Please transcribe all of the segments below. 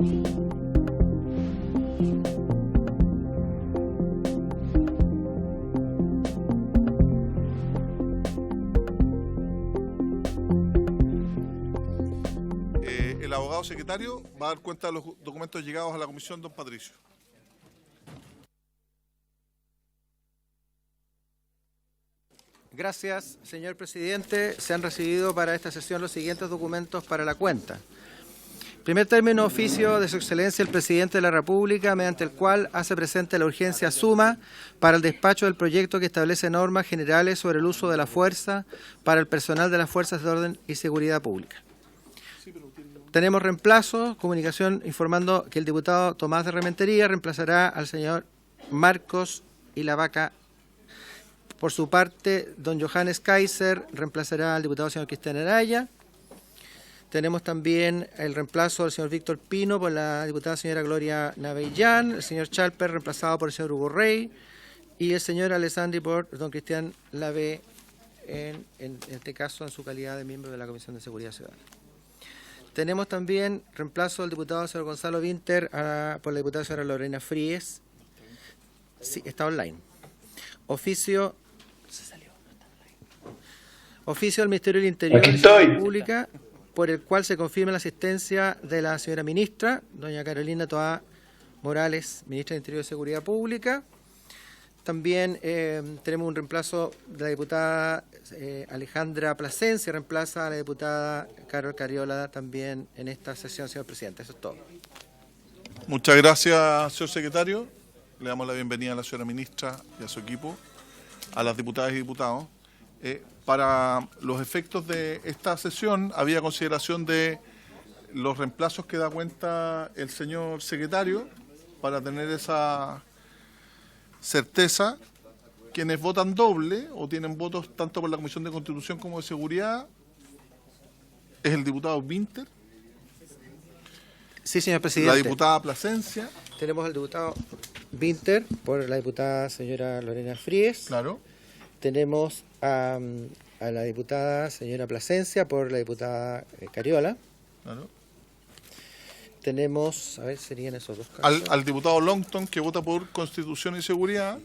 El abogado secretario va a dar cuenta de los documentos llegados a la comisión, don Patricio. Gracias, señor presidente. Se han recibido para esta sesión los siguientes documentos para la cuenta. Primer término, oficio de su excelencia el presidente de la República, mediante el cual hace presente la urgencia suma para el despacho del proyecto que establece normas generales sobre el uso de la fuerza para el personal de las Fuerzas de Orden y Seguridad Pública. Tenemos reemplazo, comunicación informando que el diputado Tomás de Rementería reemplazará al señor Marcos Ilavaca. Por su parte, don Johannes Kaiser reemplazará al diputado señor Cristian Araya. Tenemos también el reemplazo del señor Víctor Pino por la diputada señora Gloria Navellán, el señor Chalper reemplazado por el señor Hugo Rey y el señor Alessandri por don Cristian Lavé, en este caso en su calidad de miembro de la Comisión de Seguridad Ciudadana. Tenemos también reemplazo del diputado señor Gonzalo Winter por la diputada señora Lorena Fríes. Sí, está online. Oficio del Ministerio del Interior y Seguridad Pública, por el cual se confirma la asistencia de la señora ministra, doña Carolina Toá Morales, ministra del Interior y Seguridad Pública. También tenemos un reemplazo de la diputada Alejandra Plasencia, reemplaza a la diputada Carol Cariola también en esta sesión, señor presidente. Eso es todo. Muchas gracias, señor secretario. Le damos la bienvenida a la señora ministra y a su equipo, a las diputadas y diputados. Para los efectos de esta sesión, había consideración de los reemplazos que da cuenta el señor secretario, para tener esa certeza. Quienes votan doble o tienen votos tanto por la Comisión de Constitución como de Seguridad es el diputado Winter. Sí, señor presidente. La diputada Plasencia. Tenemos al diputado Winter por la diputada señora Lorena Fríes. Claro. Tenemos a la diputada señora Plasencia por la diputada Cariola. Claro. Tenemos, a ver, serían esos dos casos. Al diputado Longton, que vota por Constitución y Seguridad.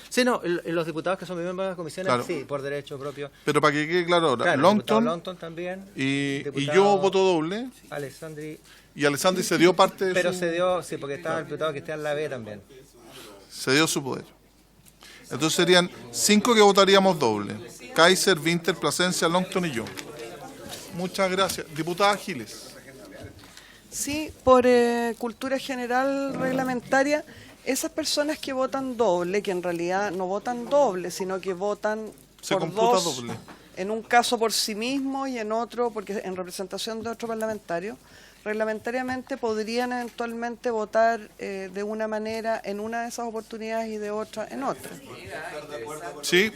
Sí, no, los diputados que son miembros de las comisiones, claro, sí, por derecho propio. Pero para que quede claro ahora, claro, Longton también. Y yo voto doble. Alessandri. Y Alessandri se dio parte de pero su... se dio, sí, porque estaba el diputado Cristian Lavé también. Se dio su poder. Entonces serían 5 que votaríamos doble. Kaiser, Winter, Plasencia, Longton y yo. Muchas gracias. Diputada Giles. Sí, por cultura general reglamentaria, esas personas que votan doble, que en realidad no votan doble, sino que votan por dos, doble. En un caso por sí mismo y en otro porque en representación de otro parlamentario, reglamentariamente podrían eventualmente votar de una manera en una de esas oportunidades y de otra en otra. Sí.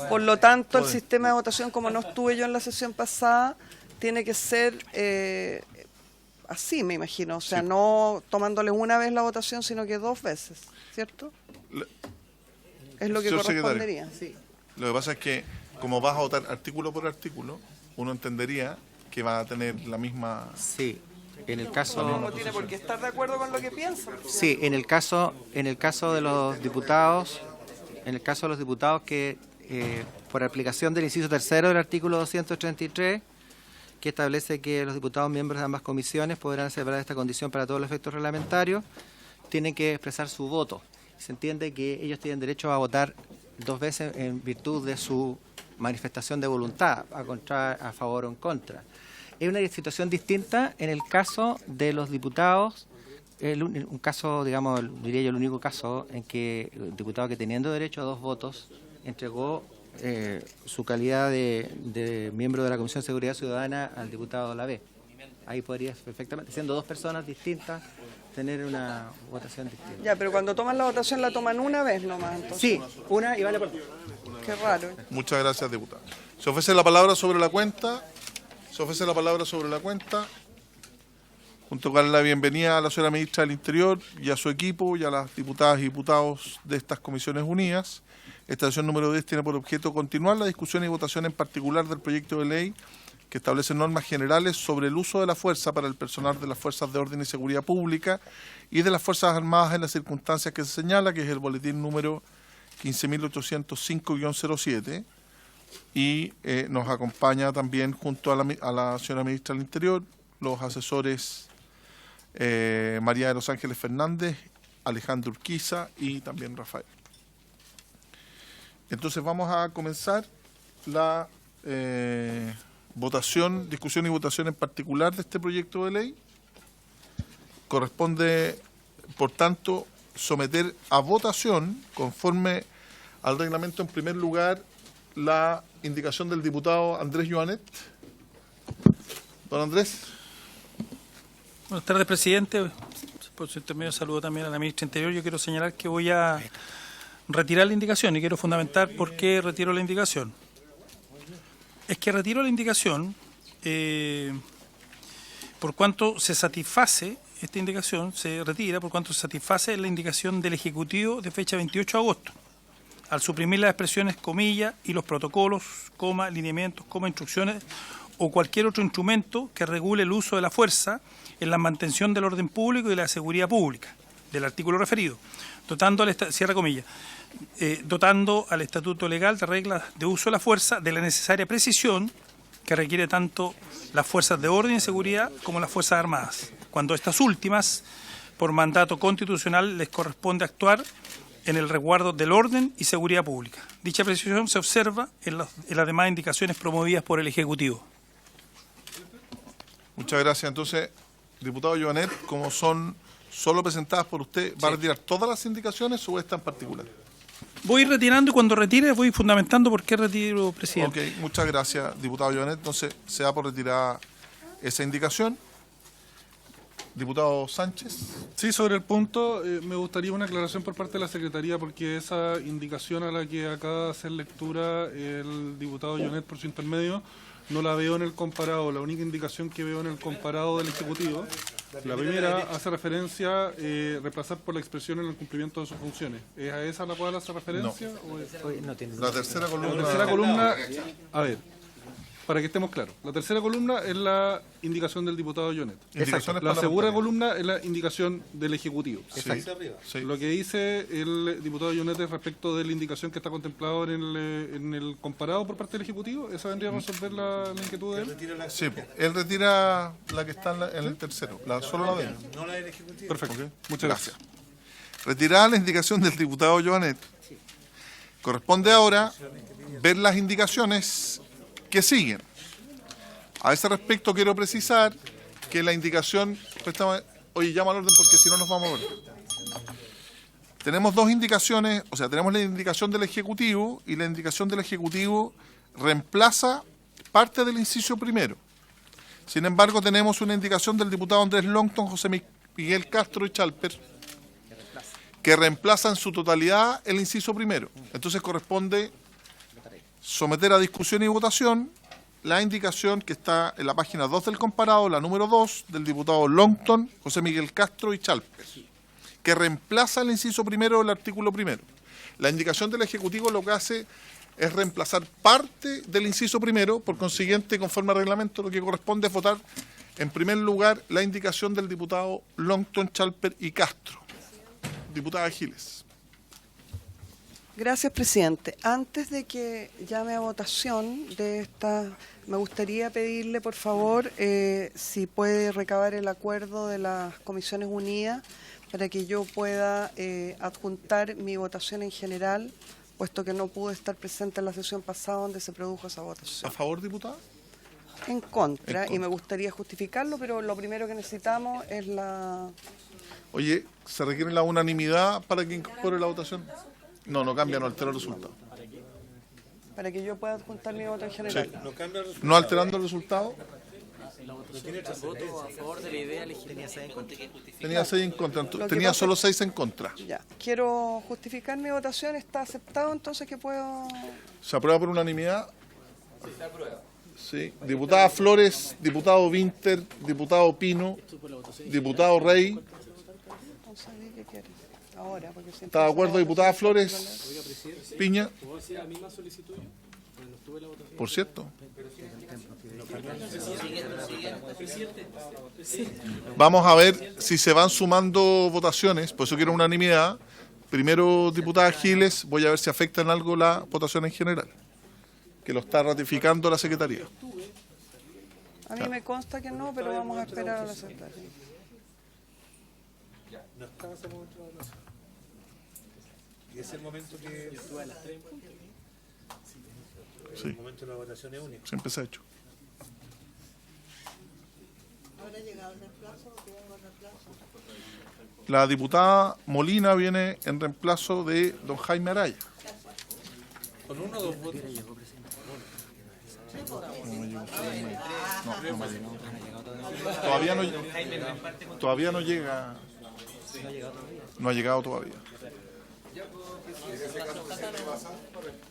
Por lo tanto, el sistema de votación, como no estuve yo en la sesión pasada, tiene que ser así, me imagino, o sea, sí, no tomándole una vez la votación, sino que 2 veces, ¿cierto? Es lo que correspondería. Sí. Lo que pasa es que, como vas a votar artículo por artículo, uno entendería que va a tener la misma... Sí, en el caso... No tiene por qué estar de acuerdo con lo que piensa. Sí, en el caso de los diputados, que por aplicación del inciso 3º del artículo 233, que establece que los diputados miembros de ambas comisiones podrán celebrar esta condición para todos los efectos reglamentarios, tienen que expresar su voto. Se entiende que ellos tienen derecho a votar 2 veces en virtud de su manifestación de voluntad, a favor o en contra. Es una situación distinta en el caso de los diputados, un caso, digamos, diría yo, el único caso en que el diputado que teniendo derecho a 2 votos entregó su calidad de miembro de la Comisión de Seguridad Ciudadana al diputado Lavé. Ahí podría perfectamente, siendo 2 personas distintas, tener una votación distinta. Ya, pero cuando toman la votación la toman una vez nomás, entonces. Sí, una y vale por... Qué raro. Muchas gracias, diputado. Se ofrece la palabra sobre la cuenta. Junto con la bienvenida a la señora ministra del Interior y a su equipo y a las diputadas y diputados de estas comisiones unidas. Esta sesión número 10 tiene por objeto continuar la discusión y votación en particular del proyecto de ley que establece normas generales sobre el uso de la fuerza para el personal de las Fuerzas de Orden y Seguridad Pública y de las Fuerzas Armadas en las circunstancias que se señala, que es el boletín número 15.805-07, y nos acompaña también junto a la señora Ministra del Interior los asesores María de los Ángeles Fernández, Alejandro Urquiza y también Rafael. Entonces vamos a comenzar la votación, discusión y votación en particular de este proyecto de ley. Corresponde, por tanto, someter a votación, conforme al reglamento, en primer lugar, la indicación del diputado Andrés Joanet. Don Andrés. Buenas tardes, presidente. Por su intermedio saludo también a la ministra Interior. Yo quiero señalar que voy a retirar la indicación y quiero fundamentar por qué retiro la indicación. Es que retiro la indicación por cuanto se satisface, esta indicación se retira por cuanto se satisface la indicación del Ejecutivo de fecha 28 de agosto, al suprimir las expresiones comilla y los protocolos, coma, lineamientos, coma, instrucciones o cualquier otro instrumento que regule el uso de la fuerza en la mantención del orden público y la seguridad pública, del artículo referido, dotando al dotando al Estatuto Legal de reglas de uso de la fuerza de la necesaria precisión que requiere tanto las fuerzas de orden y seguridad como las Fuerzas Armadas, cuando estas últimas, por mandato constitucional, les corresponde actuar en el resguardo del orden y seguridad pública. Dicha precisión se observa en las demás indicaciones promovidas por el Ejecutivo. Muchas gracias. Entonces, diputado Joanet, como son solo presentadas por usted, ¿va a retirar todas las indicaciones o esta en particular? Voy retirando y cuando retire voy fundamentando por qué retiro, presidente. Ok, muchas gracias, diputado Joanet. Entonces, se da por retirada esa indicación. Diputado Sánchez. Sí, sobre el punto, me gustaría una aclaración por parte de la Secretaría, porque esa indicación a la que acaba de hacer lectura el diputado Joanet por su intermedio, no la veo en el comparado. La única indicación que veo en el comparado del Ejecutivo, la primera hace referencia a reemplazar por la expresión en el cumplimiento de sus funciones. ¿Es a esa la cual hace referencia? No. ¿O es... La tercera columna. La tercera columna, a ver, para que estemos claros, la tercera columna es la indicación del diputado Joanet. La segunda columna es la indicación del Ejecutivo. Sí, sí. Lo que dice el diputado Joanet es respecto de la indicación que está contemplado en el comparado por parte del Ejecutivo. ¿Esa vendría a resolver la inquietud de él? Sí, él retira la que está en el tercero, solo la de él. No la del Ejecutivo. Perfecto. Okay. Muchas gracias. Retirada la indicación del diputado Joanet, corresponde ahora ver las indicaciones que siguen. A ese respecto quiero precisar que la indicación... Oye, llama al orden porque si no nos vamos a ver. Tenemos dos indicaciones, o sea, tenemos la indicación del Ejecutivo y la indicación del Ejecutivo reemplaza parte del inciso primero. Sin embargo, tenemos una indicación del diputado Andrés Longton, José Miguel Castro y Chalper, que reemplaza en su totalidad el inciso primero. Entonces corresponde someter a discusión y votación la indicación que está en la página 2 del comparado, la número 2, del diputado Longton, José Miguel Castro y Chalper, que reemplaza el inciso primero del artículo primero. La indicación del Ejecutivo lo que hace es reemplazar parte del inciso primero, por consiguiente, conforme al reglamento, lo que corresponde es votar en primer lugar la indicación del diputado Longton, Chalper y Castro. Diputada Giles. Gracias, presidente. Antes de que llame a votación de esta, me gustaría pedirle, por favor, si puede recabar el acuerdo de las Comisiones Unidas para que yo pueda adjuntar mi votación en general, puesto que no pude estar presente en la sesión pasada donde se produjo esa votación. ¿A favor, diputada? En contra, y me gustaría justificarlo, pero lo primero que necesitamos es la... Oye, ¿se requiere la unanimidad para que incorpore la votación? No, no cambia, no altera el resultado. Para que yo pueda adjuntar mi voto en general. Sí. ¿No alterando el resultado? Tiene 3 votos a favor de la idea legislativa. Tenía 6 en contra. Tenía solo 6 en contra. Ya. Quiero justificar mi votación. ¿Está aceptado entonces que puedo...? ¿Se aprueba por unanimidad? Sí, se aprueba. Sí. Diputada Flores, diputado Winter, diputado Pino, diputado Rey. Entonces, ¿qué quieres? Ahora, porque siempre... ¿Está de acuerdo, diputada Flores? Piña. Por cierto. Vamos a ver si se van sumando votaciones, por eso quiero unanimidad. Primero, diputada Giles, voy a ver si afecta en algo la votación en general, que lo está ratificando la Secretaría. A mí me consta que no, pero vamos a esperar a la secretaria. Y es el momento que... Sí. El momento de la votación es único. Siempre se ha hecho. La diputada Molina viene en reemplazo de don Jaime Araya. Con uno o dos votos. Todavía no llega. No ha llegado todavía.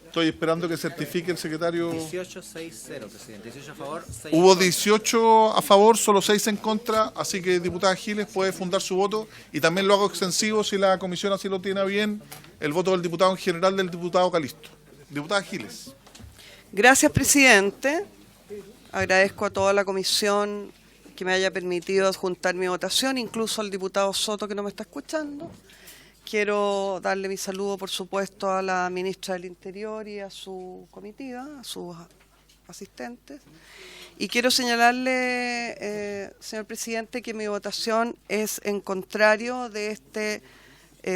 Estoy esperando que certifique el secretario. 18-6-0, presidente. 18 a favor, 6 Hubo 18 a favor, solo 6 en contra, así que diputada Giles puede fundar su voto y también lo hago extensivo si la comisión así lo tiene bien, el voto del diputado en general del diputado Calisto. Diputada Giles. Gracias, presidente. Agradezco a toda la comisión que me haya permitido adjuntar mi votación, incluso al diputado Soto que no me está escuchando. Quiero darle mi saludo, por supuesto, a la ministra del Interior y a su comitiva, a sus asistentes. Y quiero señalarle, señor presidente, que mi votación es en contrario de este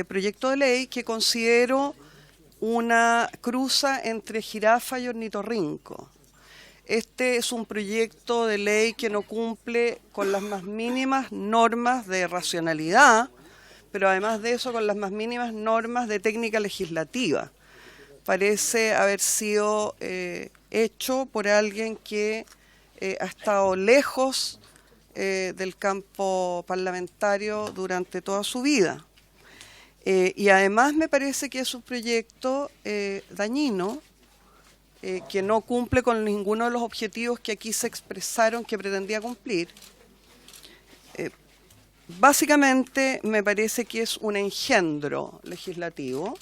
proyecto de ley que considero una cruza entre jirafa y ornitorrinco. Este es un proyecto de ley que no cumple con las más mínimas normas de racionalidad, pero además de eso con las más mínimas normas de técnica legislativa. Parece haber sido hecho por alguien que ha estado lejos del campo parlamentario durante toda su vida. Y además me parece que es un proyecto dañino, que no cumple con ninguno de los objetivos que aquí se expresaron que pretendía cumplir. Básicamente me parece que es un engendro legislativo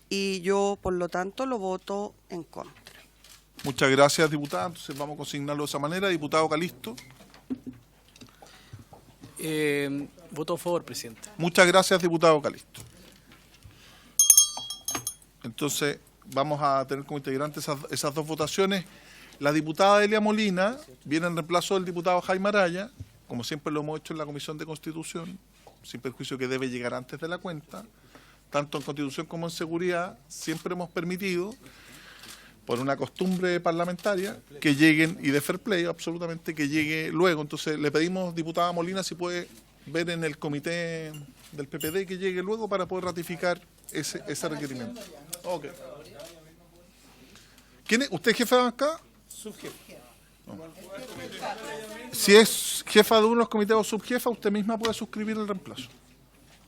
y yo, por lo tanto, lo voto en contra. Muchas gracias, diputada. Entonces vamos a consignarlo de esa manera. Diputado Calisto. Voto a favor, presidente. Muchas gracias, diputado Calisto. Entonces vamos a tener como integrantes esas dos votaciones. La diputada Elia Molina viene en reemplazo del diputado Jaime Araya, como siempre lo hemos hecho en la Comisión de Constitución, sin perjuicio que debe llegar antes de la cuenta, tanto en Constitución como en Seguridad, siempre hemos permitido, por una costumbre parlamentaria, que lleguen, y de fair play, absolutamente, que llegue luego. Entonces le pedimos, diputada Molina, si puede ver en el comité del PPD que llegue luego para poder ratificar ese requerimiento. Okay. ¿Quién es? ¿Usted es jefe de bancada? Subjefe. Si es jefa de uno de los comités o subjefa, usted misma puede suscribir el reemplazo.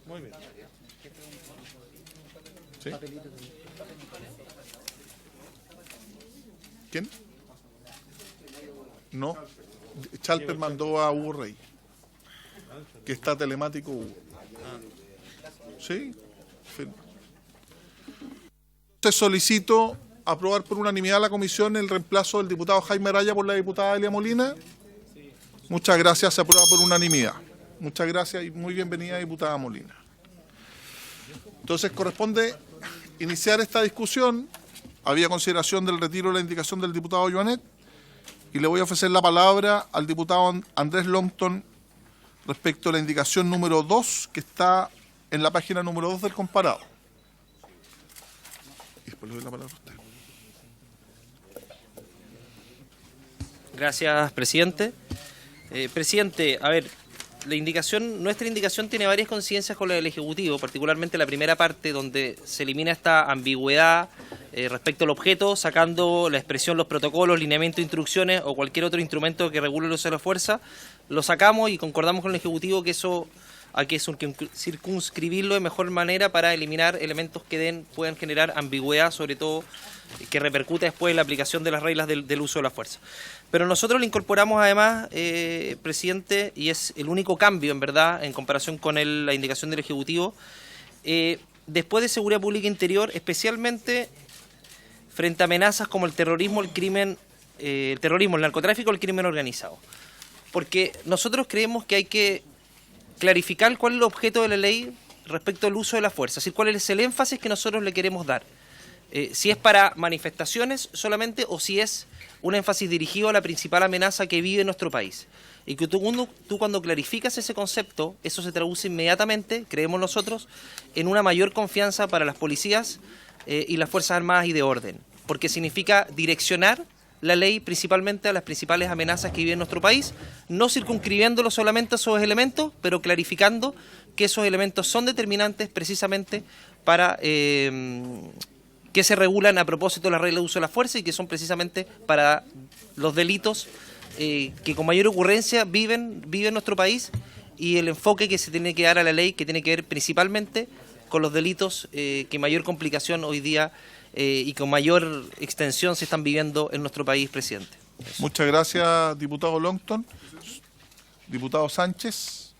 Muy bien. ¿Sí? ¿Quién? No. Chalper mandó a Hugo Rey, que está telemático Hugo. ¿Sí? Entonces solicito aprobar por unanimidad la comisión el reemplazo del diputado Jaime Araya por la diputada Elia Molina. Muchas gracias, se aprueba por unanimidad. Muchas gracias y muy bienvenida, diputada Molina. Entonces corresponde iniciar esta discusión. Había consideración del retiro de la indicación del diputado Joanet y le voy a ofrecer la palabra al diputado Andrés Longton respecto a la indicación número 2 que está en la página número 2 del comparado. Y después le doy la palabra a usted. Gracias, presidente. Presidente, a ver, nuestra indicación tiene varias coincidencias con la del Ejecutivo, particularmente la primera parte donde se elimina esta ambigüedad respecto al objeto, sacando la expresión los protocolos, lineamientos, instrucciones o cualquier otro instrumento que regule el uso de la fuerza. Lo sacamos y concordamos con el Ejecutivo que eso hay que circunscribirlo de mejor manera para eliminar elementos que puedan generar ambigüedad, sobre todo que repercute después en la aplicación de las reglas del uso de la fuerza. Pero nosotros le incorporamos además, presidente, y es el único cambio en verdad en comparación con la indicación del Ejecutivo, después de Seguridad Pública Interior, especialmente frente a amenazas como el terrorismo, el narcotráfico, el crimen organizado. Porque nosotros creemos que hay que clarificar cuál es el objeto de la ley respecto al uso de la fuerza, es decir, cuál es el énfasis que nosotros le queremos dar. Si es para manifestaciones solamente o si es un énfasis dirigido a la principal amenaza que vive nuestro país. Y que tú cuando clarificas ese concepto, eso se traduce inmediatamente, creemos nosotros, en una mayor confianza para las policías y las Fuerzas Armadas y de orden. Porque significa direccionar la ley principalmente a las principales amenazas que vive en nuestro país, no circunscribiéndolo solamente a esos elementos, pero clarificando que esos elementos son determinantes precisamente para que se regulan a propósito de la regla de uso de la fuerza y que son precisamente para los delitos que con mayor ocurrencia viven en nuestro país, y el enfoque que se tiene que dar a la ley, que tiene que ver principalmente con los delitos que mayor complicación hoy día y con mayor extensión se están viviendo en nuestro país, presidente. Eso. Muchas gracias, diputado Longton. Diputado Sánchez.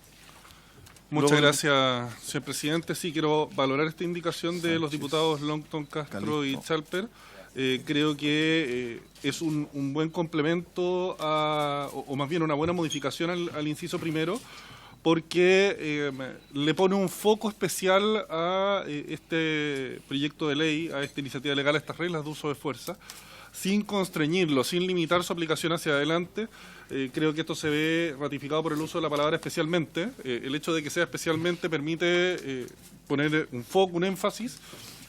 Muchas gracias, señor presidente. Sí, quiero valorar esta indicación de los diputados Longton, Castro y Chalper. Creo que es un buen complemento o más bien una buena modificación al inciso primero, porque le pone un foco especial a este proyecto de ley, a esta iniciativa legal, a estas reglas de uso de fuerza, sin constreñirlo, sin limitar su aplicación hacia adelante. Creo que esto se ve ratificado por el uso de la palabra especialmente. El hecho de que sea especialmente permite poner un foco, un énfasis,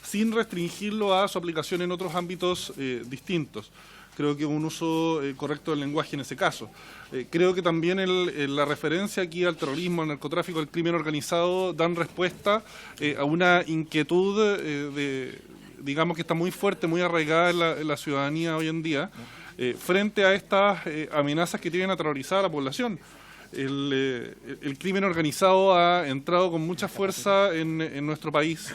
sin restringirlo a su aplicación en otros ámbitos distintos. Creo que es un uso correcto del lenguaje en ese caso. Creo que también la referencia aquí al terrorismo, al narcotráfico, al crimen organizado, dan respuesta a una inquietud digamos que está muy fuerte, muy arraigada en la ciudadanía hoy en día, frente a estas amenazas que tienen a aterrorizar a la población. El crimen organizado ha entrado con mucha fuerza en nuestro país,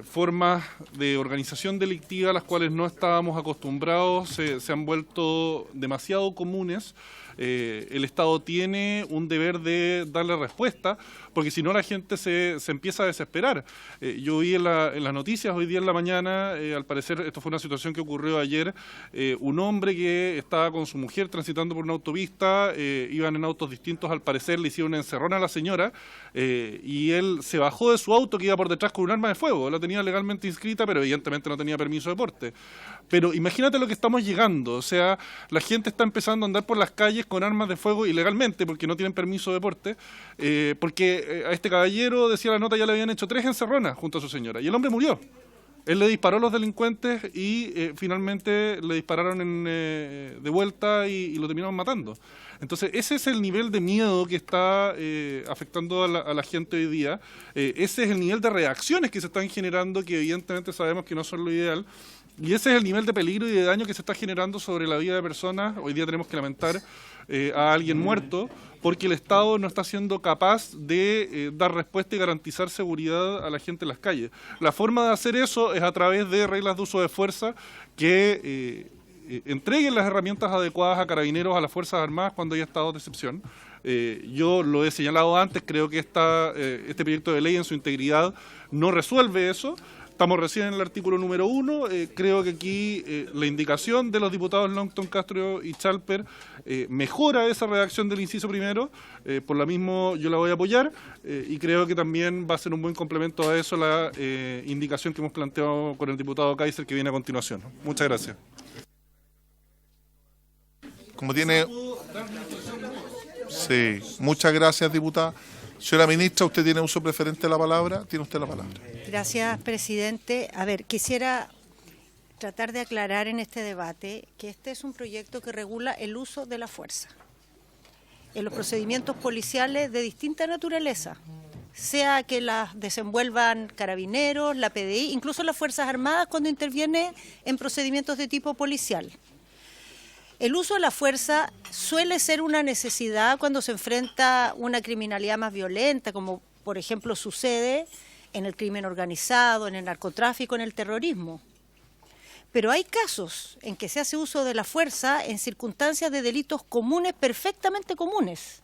formas de organización delictiva a las cuales no estábamos acostumbrados, se han vuelto demasiado comunes. El Estado tiene un deber de darle respuesta, porque si no la gente se empieza a desesperar. Yo vi en las noticias hoy día en la mañana, al parecer esto fue una situación que ocurrió ayer, un hombre que estaba con su mujer transitando por una autopista, iban en autos distintos, al parecer le hicieron una encerrona a la señora, y él se bajó de su auto que iba por detrás con un arma de fuego, la tenía legalmente inscrita, pero evidentemente no tenía permiso de porte. Pero imagínate lo que estamos llegando, o sea, la gente está empezando a andar por las calles con armas de fuego ilegalmente porque no tienen permiso de porte, porque a este caballero, decía la nota, ya le habían hecho 3 encerronas junto a su señora y el hombre murió. Él le disparó a los delincuentes y finalmente le dispararon de vuelta y lo terminaron matando. Entonces ese es el nivel de miedo que está afectando a la gente hoy día, ese es el nivel de reacciones que se están generando, que evidentemente sabemos que no son lo ideal. Y ese es el nivel de peligro y de daño que se está generando sobre la vida de personas. Hoy día tenemos que lamentar a alguien muerto porque el Estado no está siendo capaz de dar respuesta y garantizar seguridad a la gente en las calles. La forma de hacer eso es a través de reglas de uso de fuerza que entreguen las herramientas adecuadas a carabineros, a las Fuerzas Armadas cuando haya estados de excepción. Yo lo he señalado antes, creo que este proyecto de ley en su integridad no resuelve eso. Estamos recién en el artículo número 1, creo que aquí la indicación de los diputados Longton, Castro y Chalper mejora esa redacción del inciso primero, por lo mismo yo la voy a apoyar y creo que también va a ser un buen complemento a eso la indicación que hemos planteado con el diputado Kaiser que viene a continuación. Muchas gracias. Como tiene... Sí, muchas gracias, diputada. Señora ministra, ¿usted tiene uso preferente de la palabra? Tiene usted la palabra. Gracias, presidente. A ver, quisiera tratar de aclarar en este debate que este es un proyecto que regula el uso de la fuerza en los procedimientos policiales de distinta naturaleza, sea que las desenvuelvan carabineros, la PDI, incluso las Fuerzas Armadas cuando interviene en procedimientos de tipo policial. El uso de la fuerza suele ser una necesidad cuando se enfrenta una criminalidad más violenta, como por ejemplo sucede en el crimen organizado, en el narcotráfico, en el terrorismo. Pero hay casos en que se hace uso de la fuerza en circunstancias de delitos comunes, perfectamente comunes.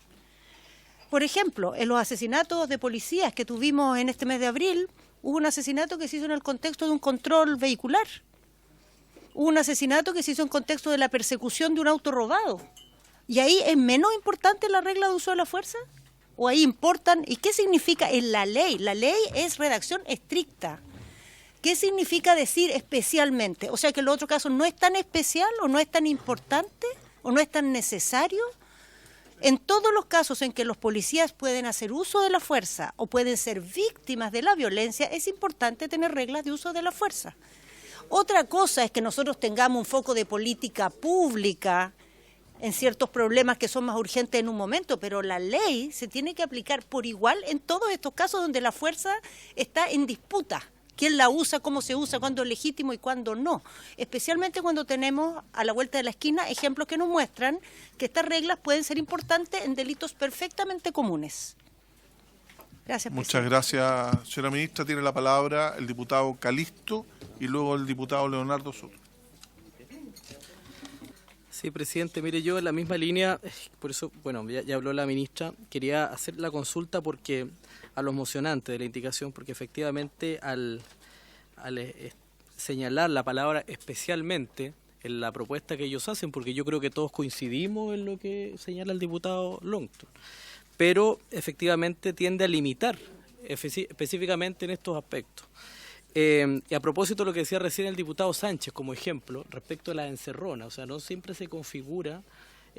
Por ejemplo, en los asesinatos de policías que tuvimos en este mes de abril, hubo un asesinato que se hizo en el contexto de un control vehicular. Hubo un asesinato que se hizo en contexto de la persecución de un auto robado. ¿Y ahí es menos importante la regla de uso de la fuerza? ¿O ahí importan? ¿Y qué significa en la ley? La ley es redacción estricta. ¿Qué significa decir especialmente? O sea, que el otro caso no es tan especial o no es tan importante o no es tan necesario. En todos los casos en que los policías pueden hacer uso de la fuerza o pueden ser víctimas de la violencia, es importante tener reglas de uso de la fuerza. Otra cosa es que nosotros tengamos un foco de política pública en ciertos problemas que son más urgentes en un momento, pero la ley se tiene que aplicar por igual en todos estos casos donde la fuerza está en disputa. ¿Quién la usa, cómo se usa, cuándo es legítimo y cuándo no? Especialmente cuando tenemos a la vuelta de la esquina ejemplos que nos muestran que estas reglas pueden ser importantes en delitos perfectamente comunes. Gracias, Muchas gracias, señora ministra. Tiene la palabra el diputado Calisto y luego el diputado Leonardo Soto. Sí, presidente, mire, yo en la misma línea, por eso, bueno, ya habló la ministra, quería hacer la consulta porque a los mocionantes de la indicación, porque efectivamente al señalar la palabra especialmente en la propuesta que ellos hacen, porque yo creo que todos coincidimos en lo que señala el diputado Longton, pero efectivamente tiende a limitar específicamente en estos aspectos. Y a propósito de lo que decía recién el diputado Sánchez como ejemplo, respecto a la encerrona, o sea, no siempre se configura,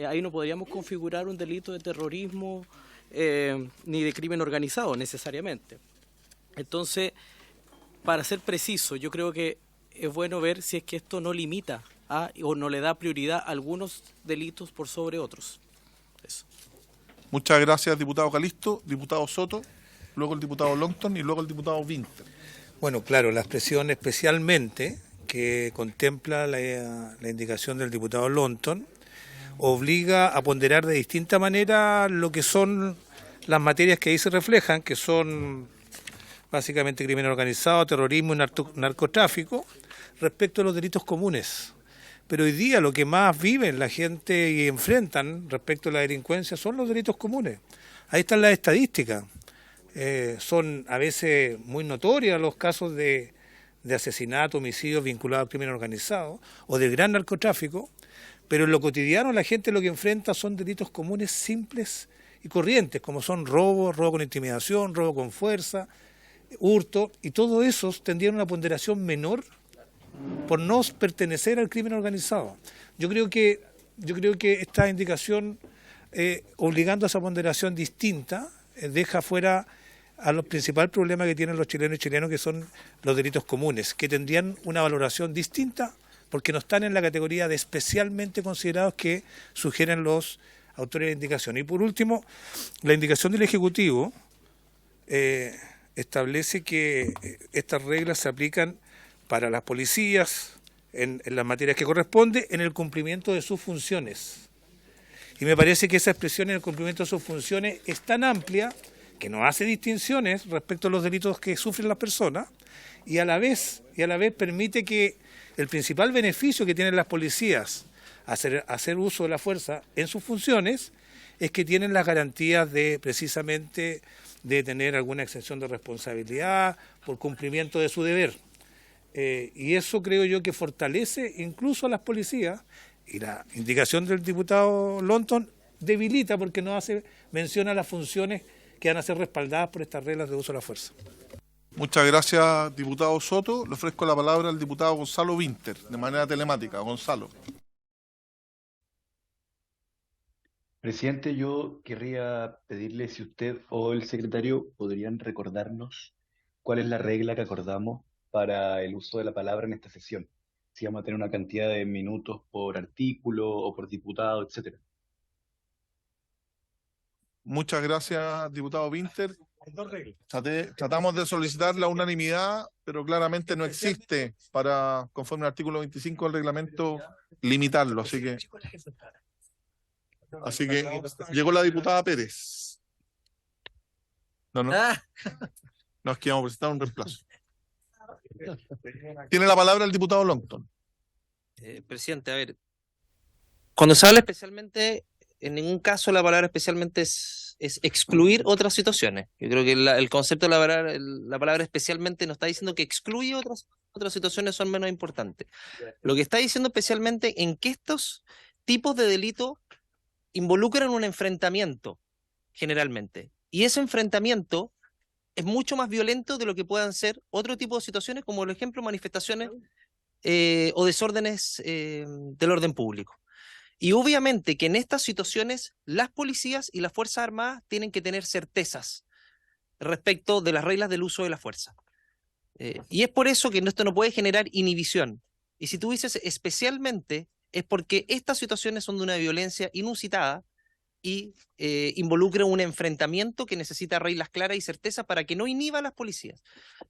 ahí no podríamos configurar un delito de terrorismo ni de crimen organizado necesariamente. Entonces, para ser preciso, yo creo que es bueno ver si es que esto no limita o no le da prioridad a algunos delitos por sobre otros. Eso. Muchas gracias, diputado Calisto, diputado Soto, luego el diputado Longton y luego el diputado Winter. Bueno, claro, la expresión especialmente que contempla la indicación del diputado Longton obliga a ponderar de distinta manera lo que son las materias que ahí se reflejan, que son básicamente crimen organizado, terrorismo y narcotráfico, respecto a los delitos comunes. Pero hoy día lo que más viven la gente y enfrentan respecto a la delincuencia son los delitos comunes. Ahí están las estadísticas. Son a veces muy notorias los casos de asesinato, homicidios vinculados al crimen organizado o del gran narcotráfico, pero en lo cotidiano la gente lo que enfrenta son delitos comunes simples y corrientes, como son robo con intimidación, robo con fuerza, hurto, y todos esos tendrían una ponderación menor por no pertenecer al crimen organizado. Yo creo que esta indicación, obligando a esa ponderación distinta, deja fuera a los principales problemas que tienen los chilenos y chilenos, que son los delitos comunes, que tendrían una valoración distinta porque no están en la categoría de especialmente considerados que sugieren los autores de indicación. Y por último, la indicación del Ejecutivo establece que estas reglas se aplican para las policías en las materias que corresponde en el cumplimiento de sus funciones. Y me parece que esa expresión en el cumplimiento de sus funciones es tan amplia que no hace distinciones respecto a los delitos que sufren las personas y a la vez permite que el principal beneficio que tienen las policías hacer uso de la fuerza en sus funciones es que tienen las garantías de precisamente de tener alguna exención de responsabilidad por cumplimiento de su deber. Y eso creo yo que fortalece incluso a las policías, y la indicación del diputado Longton debilita porque no hace mención a las funciones que van a ser respaldadas por estas reglas de uso de la fuerza. Muchas gracias, diputado Soto. Le ofrezco la palabra al diputado Gonzalo Winter, de manera telemática. Gonzalo. Presidente, yo querría pedirle si usted o el secretario podrían recordarnos cuál es la regla que acordamos para el uso de la palabra en esta sesión. Si vamos a tener una cantidad de minutos por artículo o por diputado, etcétera. Muchas gracias, diputado Winter. Tratamos de solicitar la unanimidad, pero claramente no existe para, conforme al artículo 25 del reglamento, limitarlo. Así que llegó la diputada Pérez. No es que vamos a presentar un reemplazo. Tiene la palabra el diputado Longton. Presidente, a ver, cuando se habla especialmente, en ningún caso la palabra especialmente es es excluir otras situaciones. Yo creo que el concepto de la palabra especialmente no está diciendo que excluye otras situaciones son menos importantes. Lo que está diciendo especialmente en que estos tipos de delito involucran un enfrentamiento, generalmente. Y ese enfrentamiento es mucho más violento de lo que puedan ser otro tipo de situaciones, como por ejemplo manifestaciones o desórdenes del orden público. Y obviamente que en estas situaciones las policías y las Fuerzas Armadas tienen que tener certezas respecto de las reglas del uso de la fuerza. Y es por eso que esto no puede generar inhibición. Y si tú dices especialmente, es porque estas situaciones son de una violencia inusitada y involucra un enfrentamiento que necesita reglas claras y certezas para que no inhiba a las policías.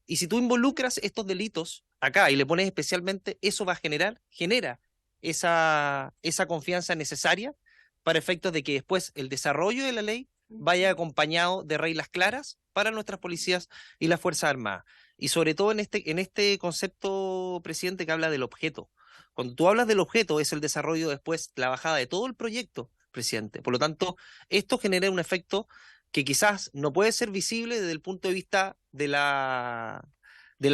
Y si tú involucras estos delitos acá y le pones especialmente, eso va a genera esa confianza necesaria para efectos de que después el desarrollo de la ley vaya acompañado de reglas claras para nuestras policías y las Fuerzas Armadas. Y sobre todo en este concepto, presidente, que habla del objeto. Cuando tú hablas del objeto, es el desarrollo después, la bajada de todo el proyecto, presidente. Por lo tanto, esto genera un efecto que quizás no puede ser visible desde el punto de vista de la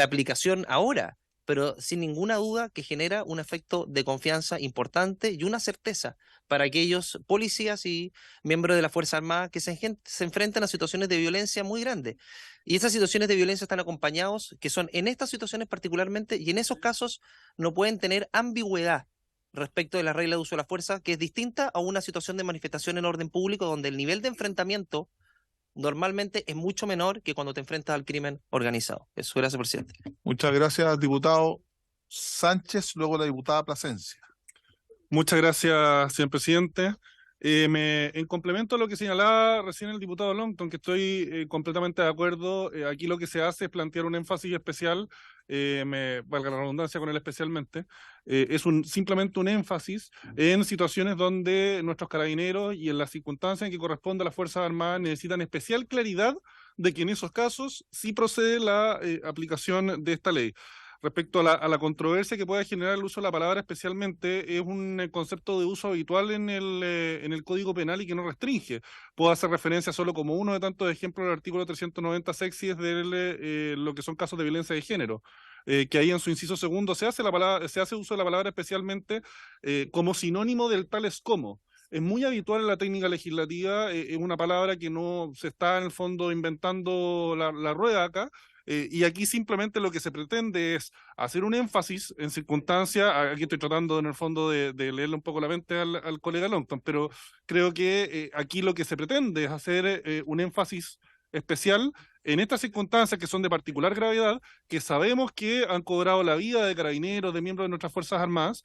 aplicación ahora, pero sin ninguna duda que genera un efecto de confianza importante y una certeza para aquellos policías y miembros de la Fuerza Armada que se enfrentan a situaciones de violencia muy grandes. Y esas situaciones de violencia están acompañados, que son en estas situaciones particularmente, y en esos casos no pueden tener ambigüedad respecto de la regla de uso de la fuerza, que es distinta a una situación de manifestación en orden público donde el nivel de enfrentamiento normalmente es mucho menor que cuando te enfrentas al crimen organizado. Eso, gracias, presidente. Muchas gracias, diputado Sánchez, luego la diputada Plasencia. Muchas gracias, señor presidente. En complemento a lo que señalaba recién el diputado Longton, que estoy completamente de acuerdo, aquí lo que se hace es plantear un énfasis especial, valga la redundancia con él especialmente, es simplemente un énfasis en situaciones donde nuestros carabineros y en las circunstancias en que corresponde a las Fuerzas Armadas necesitan especial claridad de que en esos casos sí procede la aplicación de esta ley. Respecto a la controversia que puede generar el uso de la palabra especialmente, es un concepto de uso habitual en el Código Penal y que no restringe. Puedo hacer referencia solo como uno de tantos ejemplos del artículo 390 sexy de lo que son casos de violencia de género. Que ahí en su inciso segundo se hace uso de la palabra especialmente como sinónimo del tales como. Es muy habitual en la técnica legislativa, es una palabra que no se está en el fondo inventando la rueda acá, y aquí simplemente lo que se pretende es hacer un énfasis en circunstancias, aquí estoy tratando en el fondo de leerle un poco la mente al colega Longton, pero creo que aquí lo que se pretende es hacer un énfasis especial en estas circunstancias que son de particular gravedad, que sabemos que han cobrado la vida de carabineros, de miembros de nuestras Fuerzas Armadas,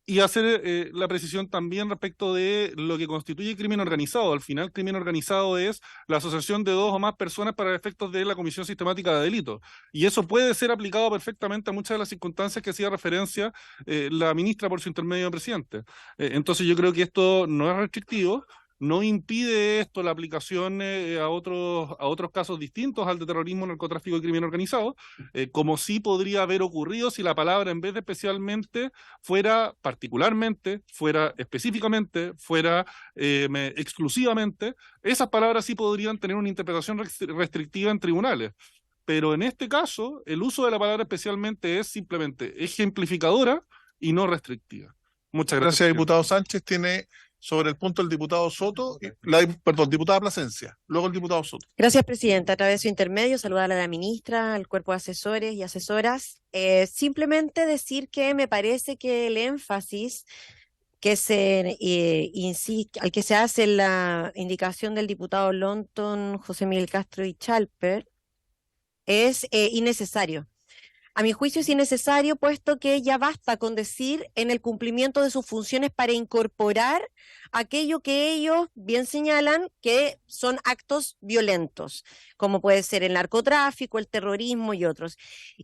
y hacer la precisión también respecto de lo que constituye crimen organizado. Al final, crimen organizado es la asociación de dos o más personas para efectos de la comisión sistemática de delitos. Y eso puede ser aplicado perfectamente a muchas de las circunstancias que hacía referencia la ministra por su intermedio de presidente. Entonces yo creo que esto no es restrictivo. No impide esto la aplicación a otros casos distintos al de terrorismo, narcotráfico y crimen organizado, como sí podría haber ocurrido si la palabra en vez de especialmente fuera particularmente, fuera específicamente, fuera exclusivamente. Esas palabras sí podrían tener una interpretación restrictiva en tribunales. Pero en este caso, el uso de la palabra especialmente es simplemente ejemplificadora y no restrictiva. Muchas gracias. Gracias, diputado Sánchez. Tiene sobre el punto el diputado Soto, diputada Plasencia, luego el diputado Soto. Gracias, presidenta. A través de su intermedio, saludar a la ministra, al cuerpo de asesores y asesoras. Simplemente decir que me parece que el énfasis que al que se hace en la indicación del diputado Longton, José Miguel Castro y Chalper es innecesario. A mi juicio es innecesario, puesto que ya basta con decir en el cumplimiento de sus funciones para incorporar aquello que ellos bien señalan que son actos violentos, como puede ser el narcotráfico, el terrorismo y otros.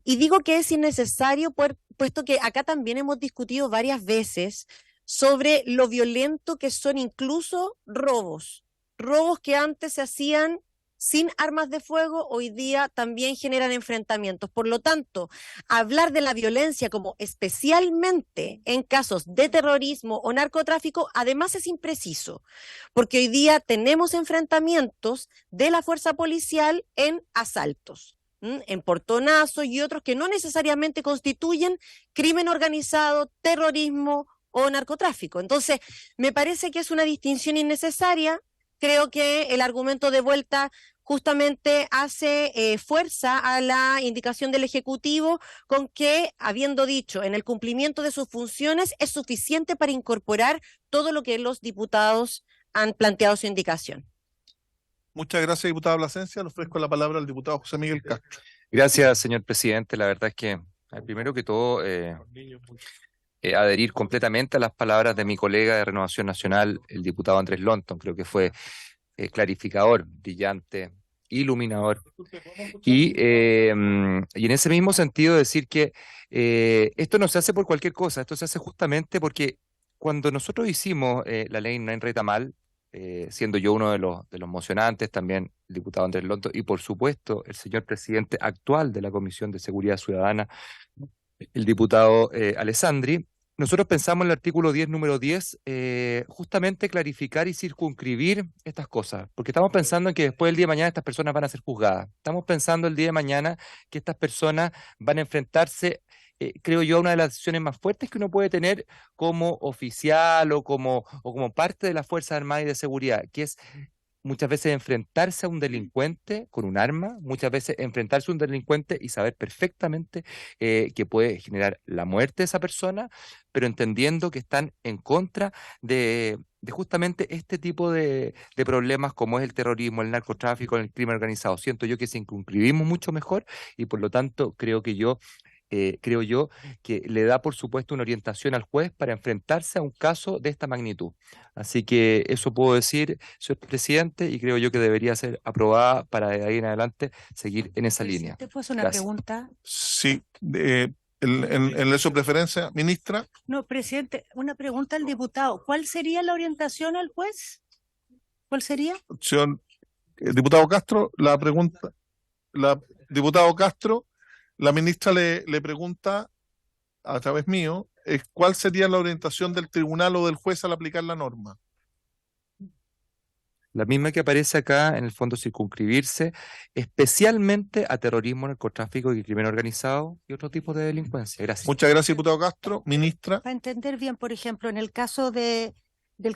Y digo que es innecesario, puesto que acá también hemos discutido varias veces sobre lo violento que son incluso robos que antes se hacían sin armas de fuego hoy día también generan enfrentamientos. Por lo tanto, hablar de la violencia como especialmente en casos de terrorismo o narcotráfico, además es impreciso, porque hoy día tenemos enfrentamientos de la fuerza policial en asaltos, en portonazos y otros que no necesariamente constituyen crimen organizado, terrorismo o narcotráfico. Entonces, me parece que es una distinción innecesaria. Creo que el argumento de vuelta justamente hace fuerza a la indicación del Ejecutivo con que, habiendo dicho en el cumplimiento de sus funciones, es suficiente para incorporar todo lo que los diputados han planteado su indicación. Muchas gracias, diputada Plasencia. Le ofrezco la palabra al diputado José Miguel Castro. Gracias, señor presidente. La verdad es que, primero que todo, adherir completamente a las palabras de mi colega de Renovación Nacional, el diputado Andrés Lonton. Creo que fue clarificador, brillante, iluminador. Y en ese mismo sentido decir que esto no se hace por cualquier cosa, esto se hace justamente porque cuando nosotros hicimos la ley Nain Retamal, siendo yo uno de los mocionantes, también el diputado Andrés Lonton, y por supuesto el señor presidente actual de la Comisión de Seguridad Ciudadana, el diputado Alessandri, nosotros pensamos en el artículo 10, número 10, justamente clarificar y circunscribir estas cosas, porque estamos pensando en que después del día de mañana estas personas van a ser juzgadas. Estamos pensando el día de mañana que estas personas van a enfrentarse, creo yo, a una de las decisiones más fuertes que uno puede tener como oficial o como parte de las Fuerzas Armadas y de Seguridad, que es muchas veces enfrentarse a un delincuente con un arma, muchas veces enfrentarse a un delincuente y saber perfectamente que puede generar la muerte de esa persona, pero entendiendo que están en contra de justamente este tipo de problemas como es el terrorismo, el narcotráfico, el crimen organizado. Siento yo que circunscribimos mucho mejor y por lo tanto creo yo que le da, por supuesto, una orientación al juez para enfrentarse a un caso de esta magnitud. Así que eso puedo decir, señor presidente, y creo yo que debería ser aprobada para de ahí en adelante seguir en esa línea. ¿Te puedo hacer una Gracias. pregunta? Sí, en su preferencia, ministra. No, presidente, una pregunta al diputado. ¿Cuál sería la orientación al juez? ¿Cuál sería? Señor diputado Castro, diputado Castro, la ministra le pregunta a través mío, ¿cuál sería la orientación del tribunal o del juez al aplicar la norma? La misma que aparece acá, en el fondo, circunscribirse especialmente a terrorismo, narcotráfico y crimen organizado y otro tipo de delincuencia. Gracias. Muchas gracias, diputado Castro. Ministra. Para entender bien, por ejemplo, en el caso del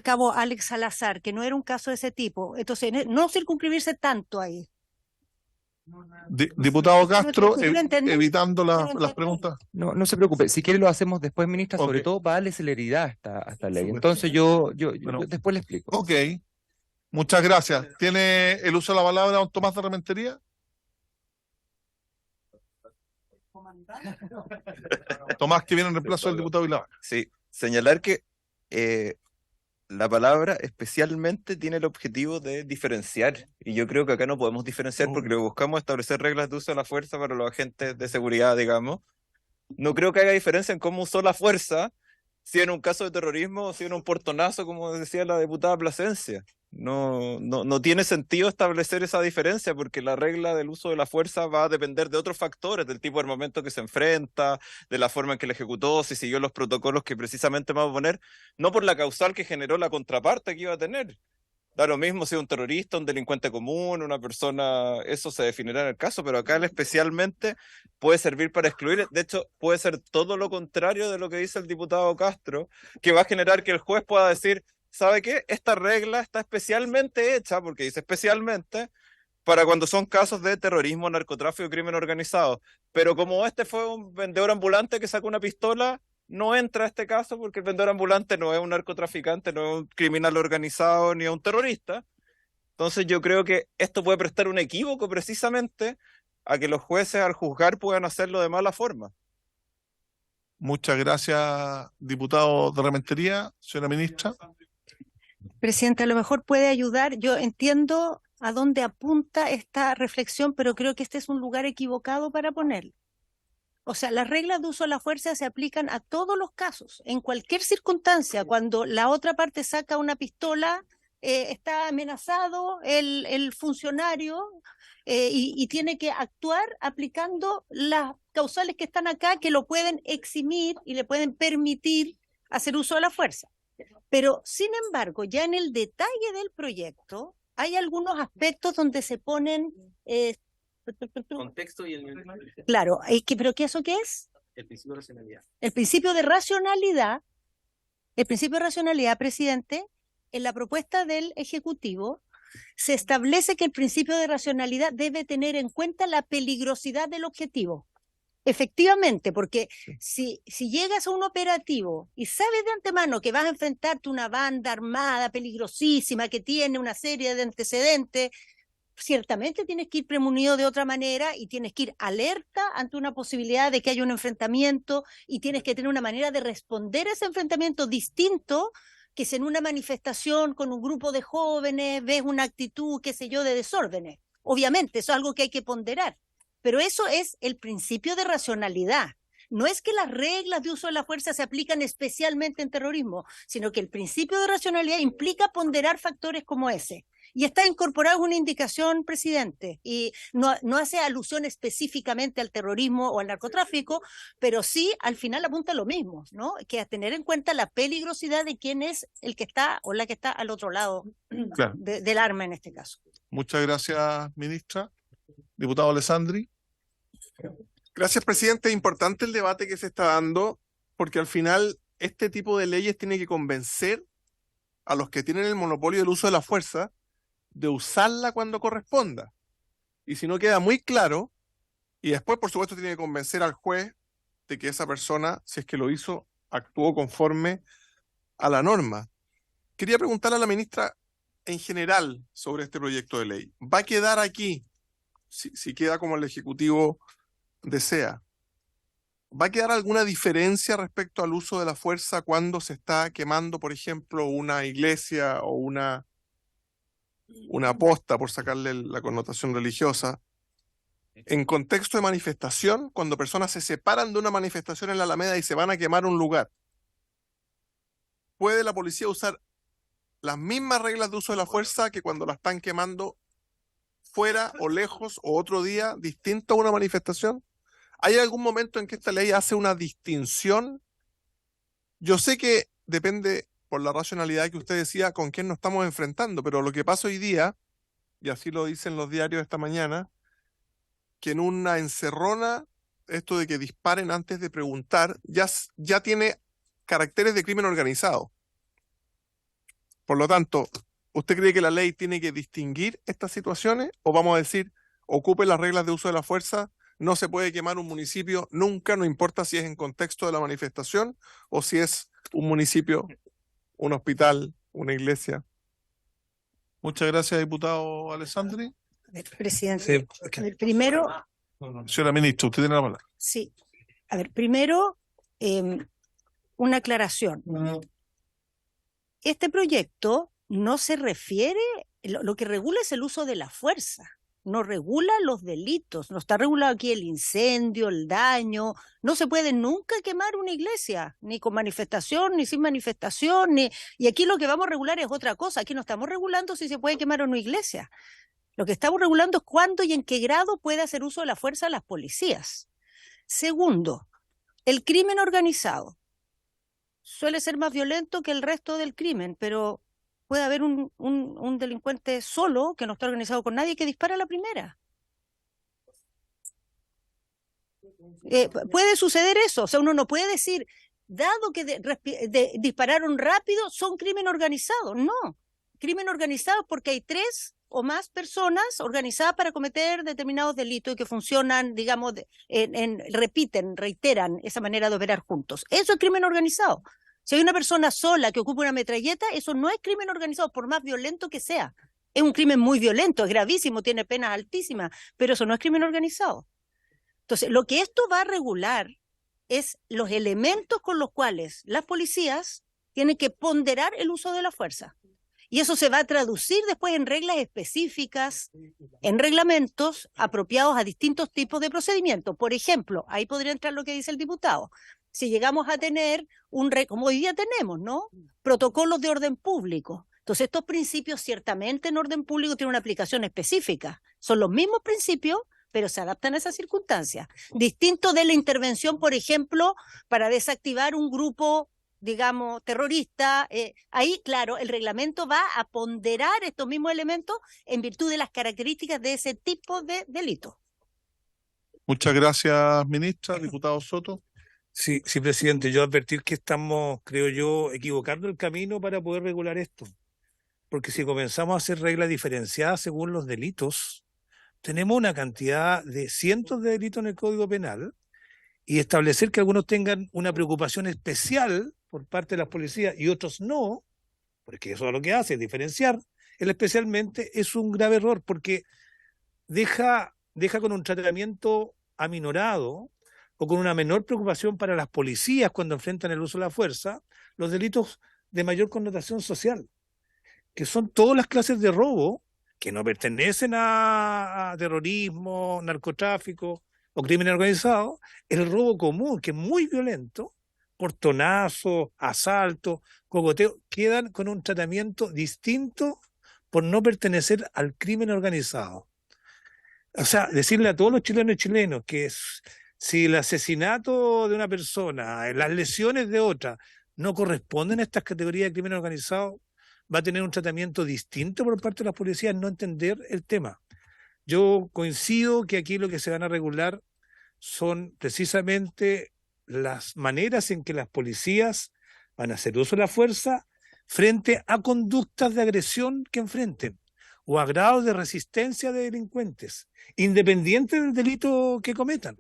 cabo Alex Salazar, que no era un caso de ese tipo, entonces no circunscribirse tanto ahí. Diputado Castro, ¿Tú lo entendés? evitando las preguntas. No se preocupe, si quiere lo hacemos después, ministra, sobre todo para darle celeridad a esta ley. Entonces yo después le explico. Ok, muchas gracias. ¿Tiene el uso de la palabra don Tomás de Rementería? Tomás, que viene en reemplazo del diputado Vilar. Sí, señalar que la palabra especialmente tiene el objetivo de diferenciar, y yo creo que acá no podemos diferenciar porque lo que buscamos es establecer reglas de uso de la fuerza para los agentes de seguridad, digamos. No creo que haga diferencia en cómo usó la fuerza, si en un caso de terrorismo o si en un portonazo, como decía la diputada Plasencia. No tiene sentido establecer esa diferencia porque la regla del uso de la fuerza va a depender de otros factores, del tipo de armamento que se enfrenta, de la forma en que lo ejecutó, si siguió los protocolos que precisamente vamos a poner, no por la causal que generó la contraparte que iba a tener. Da lo mismo si es un terrorista, un delincuente común, una persona, eso se definirá en el caso, pero acá especialmente puede servir para excluir. De hecho, puede ser todo lo contrario de lo que dice el diputado Castro, que va a generar que el juez pueda decir, ¿sabe qué? Esta regla está especialmente hecha, porque dice especialmente, para cuando son casos de terrorismo, narcotráfico y crimen organizado. Pero como este fue un vendedor ambulante que sacó una pistola, no entra a este caso porque el vendedor ambulante no es un narcotraficante, no es un criminal organizado ni es un terrorista. Entonces yo creo que esto puede prestar un equívoco precisamente a que los jueces al juzgar puedan hacerlo de mala forma. Muchas gracias, diputado de Rementería. Señora ministra. Presidente, a lo mejor puede ayudar. Yo entiendo a dónde apunta esta reflexión, pero creo que este es un lugar equivocado para ponerlo. O sea, las reglas de uso de la fuerza se aplican a todos los casos, en cualquier circunstancia. Cuando la otra parte saca una pistola, está amenazado el funcionario y tiene que actuar aplicando las causales que están acá, que lo pueden eximir y le pueden permitir hacer uso de la fuerza. Pero, sin embargo, ya en el detalle del proyecto hay algunos aspectos donde se ponen... Contexto y el... Claro, ¿pero qué eso qué es? El principio de racionalidad. El principio de racionalidad, presidente, en la propuesta del Ejecutivo se establece que el principio de racionalidad debe tener en cuenta la peligrosidad del objetivo. Efectivamente, porque si llegas a un operativo y sabes de antemano que vas a enfrentarte a una banda armada peligrosísima que tiene una serie de antecedentes, ciertamente tienes que ir prevenido de otra manera y tienes que ir alerta ante una posibilidad de que haya un enfrentamiento y tienes que tener una manera de responder a ese enfrentamiento distinto que si en una manifestación con un grupo de jóvenes ves una actitud, qué sé yo, de desórdenes. Obviamente, eso es algo que hay que ponderar. Pero eso es el principio de racionalidad. No es que las reglas de uso de la fuerza se aplican especialmente en terrorismo, sino que el principio de racionalidad implica ponderar factores como ese. Y está incorporado en una indicación, presidente, y no hace alusión específicamente al terrorismo o al narcotráfico, pero sí al final apunta a lo mismo, ¿no? Que a tener en cuenta la peligrosidad de quién es el que está o la que está al otro lado Claro. del arma en este caso. Muchas gracias, ministra. Diputado Alessandri. Gracias, presidente. Es importante el debate que se está dando, porque al final este tipo de leyes tiene que convencer a los que tienen el monopolio del uso de la fuerza de usarla cuando corresponda. Y si no queda muy claro, y después, por supuesto, tiene que convencer al juez de que esa persona, si es que lo hizo, actuó conforme a la norma. Quería preguntarle a la ministra en general sobre este proyecto de ley. ¿Va a quedar aquí, si queda como el Ejecutivo desea, va a quedar alguna diferencia respecto al uso de la fuerza cuando se está quemando, por ejemplo, una iglesia o una posta, por sacarle la connotación religiosa, en contexto de manifestación, cuando personas se separan de una manifestación en la Alameda y se van a quemar un lugar? ¿Puede la policía usar las mismas reglas de uso de la fuerza que cuando la están quemando fuera o lejos o otro día distinto a una manifestación? ¿Hay algún momento en que esta ley hace una distinción? Yo sé que depende, por la racionalidad que usted decía, con quién nos estamos enfrentando, pero lo que pasa hoy día, y así lo dicen los diarios esta mañana, que en una encerrona, esto de que disparen antes de preguntar, ya tiene caracteres de crimen organizado. Por lo tanto, ¿usted cree que la ley tiene que distinguir estas situaciones? ¿O vamos a decir, ocupe las reglas de uso de la fuerza? No se puede quemar un municipio nunca, no importa si es en contexto de la manifestación o si es un municipio, un hospital, una iglesia. Muchas gracias, diputado Alessandri. Presidente, a ver, primero... Señora ministra, usted tiene la palabra. Sí. A ver, primero, una aclaración. Este proyecto no se refiere, lo que regula es el uso de la fuerza. No regula los delitos, no está regulado aquí el incendio, el daño. No se puede nunca quemar una iglesia, ni con manifestación, ni sin manifestación, y aquí lo que vamos a regular es otra cosa. Aquí no estamos regulando si se puede quemar una iglesia. Lo que estamos regulando es cuándo y en qué grado puede hacer uso de la fuerza las policías. Segundo, el crimen organizado suele ser más violento que el resto del crimen, pero puede haber un delincuente solo, que no está organizado con nadie, que dispara a la primera. Puede suceder eso. O sea, uno no puede decir, dado que dispararon rápido, son crimen organizado. No, crimen organizado porque hay 3 o más personas organizadas para cometer determinados delitos y que funcionan, digamos, reiteran esa manera de operar juntos. Eso es crimen organizado. Si hay una persona sola que ocupa una metralleta, eso no es crimen organizado, por más violento que sea. Es un crimen muy violento, es gravísimo, tiene penas altísimas, pero eso no es crimen organizado. Entonces, lo que esto va a regular es los elementos con los cuales las policías tienen que ponderar el uso de la fuerza. Y eso se va a traducir después en reglas específicas, en reglamentos apropiados a distintos tipos de procedimientos. Por ejemplo, ahí podría entrar lo que dice el diputado. Si llegamos a tener como hoy día tenemos, ¿no? Protocolos de orden público. Entonces, estos principios ciertamente en orden público tienen una aplicación específica. Son los mismos principios, pero se adaptan a esas circunstancias. Distinto de la intervención, por ejemplo, para desactivar un grupo, digamos, terrorista. Ahí, claro, el reglamento va a ponderar estos mismos elementos en virtud de las características de ese tipo de delito. Muchas gracias, ministra. Diputado Soto. Sí, sí, presidente, yo advertir que estamos, creo yo, equivocando el camino para poder regular esto. Porque si comenzamos a hacer reglas diferenciadas según los delitos, tenemos una cantidad de cientos de delitos en el Código Penal, y establecer que algunos tengan una preocupación especial por parte de las policías y otros no, porque eso es lo que hace, diferenciar, el especialmente es un grave error, porque deja con un tratamiento aminorado o con una menor preocupación para las policías cuando enfrentan el uso de la fuerza, los delitos de mayor connotación social, que son todas las clases de robo que no pertenecen a terrorismo, narcotráfico o crimen organizado, el robo común, que es muy violento, portonazo, asalto, cogoteo, quedan con un tratamiento distinto por no pertenecer al crimen organizado. O sea, decirle a todos los chilenos y chilenos que si el asesinato de una persona, las lesiones de otra, no corresponden a estas categorías de crimen organizado, va a tener un tratamiento distinto por parte de las policías, no entender el tema. Yo coincido que aquí lo que se van a regular son precisamente las maneras en que las policías van a hacer uso de la fuerza frente a conductas de agresión que enfrenten o a grados de resistencia de delincuentes, independiente del delito que cometan.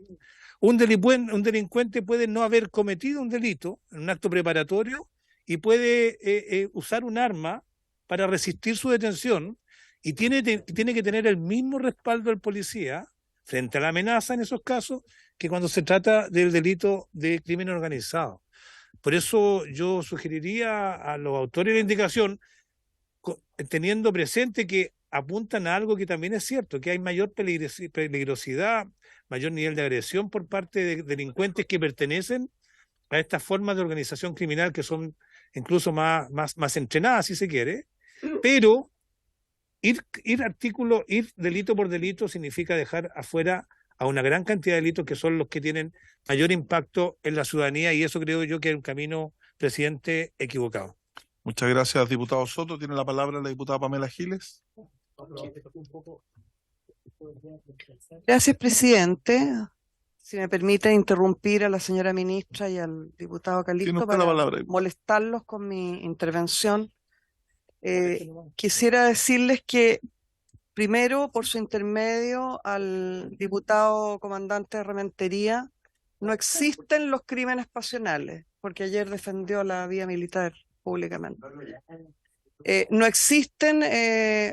Un delincuente puede no haber cometido un delito, un acto preparatorio, y puede usar un arma para resistir su detención, y tiene que tener el mismo respaldo del policía frente a la amenaza en esos casos que cuando se trata del delito de crimen organizado. Por eso yo sugeriría a los autores de la indicación, teniendo presente que apuntan a algo que también es cierto, que hay mayor peligrosidad, mayor nivel de agresión por parte de delincuentes que pertenecen a estas formas de organización criminal que son incluso más entrenadas, si se quiere, pero ir delito por delito significa dejar afuera a una gran cantidad de delitos que son los que tienen mayor impacto en la ciudadanía, y eso creo yo que es un camino, presidente, equivocado. Muchas gracias, diputado Soto. Tiene la palabra la diputada Pamela Giles. Gracias, presidente. Si me permite interrumpir a la señora ministra y al diputado Calixto para molestarlos con mi intervención. Quisiera decirles que, primero, por su intermedio, al diputado comandante de Rementería, no existen los crímenes pasionales, porque ayer defendió la vía militar públicamente. No existen,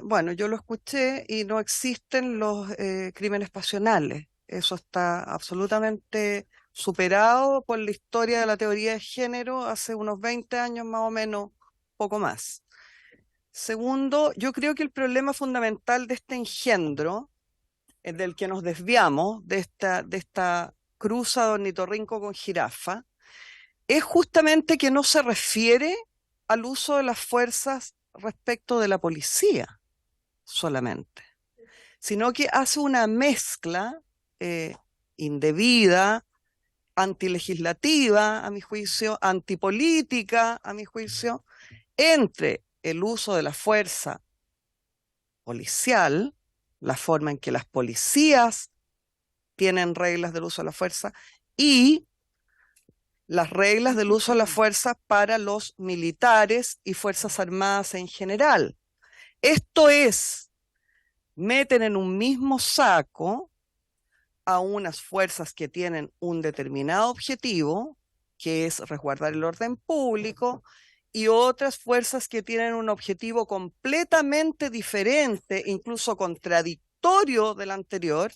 bueno, yo lo escuché, y no existen los crímenes pasionales. Eso está absolutamente superado por la historia de la teoría de género hace unos 20 años más o menos, poco más. Segundo, yo creo que el problema fundamental de este engendro, del que nos desviamos, de esta cruza de ornitorrinco con jirafa, es justamente que no se refiere al uso de las fuerzas respecto de la policía solamente, sino que hace una mezcla indebida, antilegislativa, a mi juicio, antipolítica, a mi juicio, entre el uso de la fuerza policial, la forma en que las policías tienen reglas del uso de la fuerza, y las reglas del uso de la fuerza para los militares y fuerzas armadas en general. Esto es, meten en un mismo saco a unas fuerzas que tienen un determinado objetivo, que es resguardar el orden público, y otras fuerzas que tienen un objetivo completamente diferente, incluso contradictorio del anterior,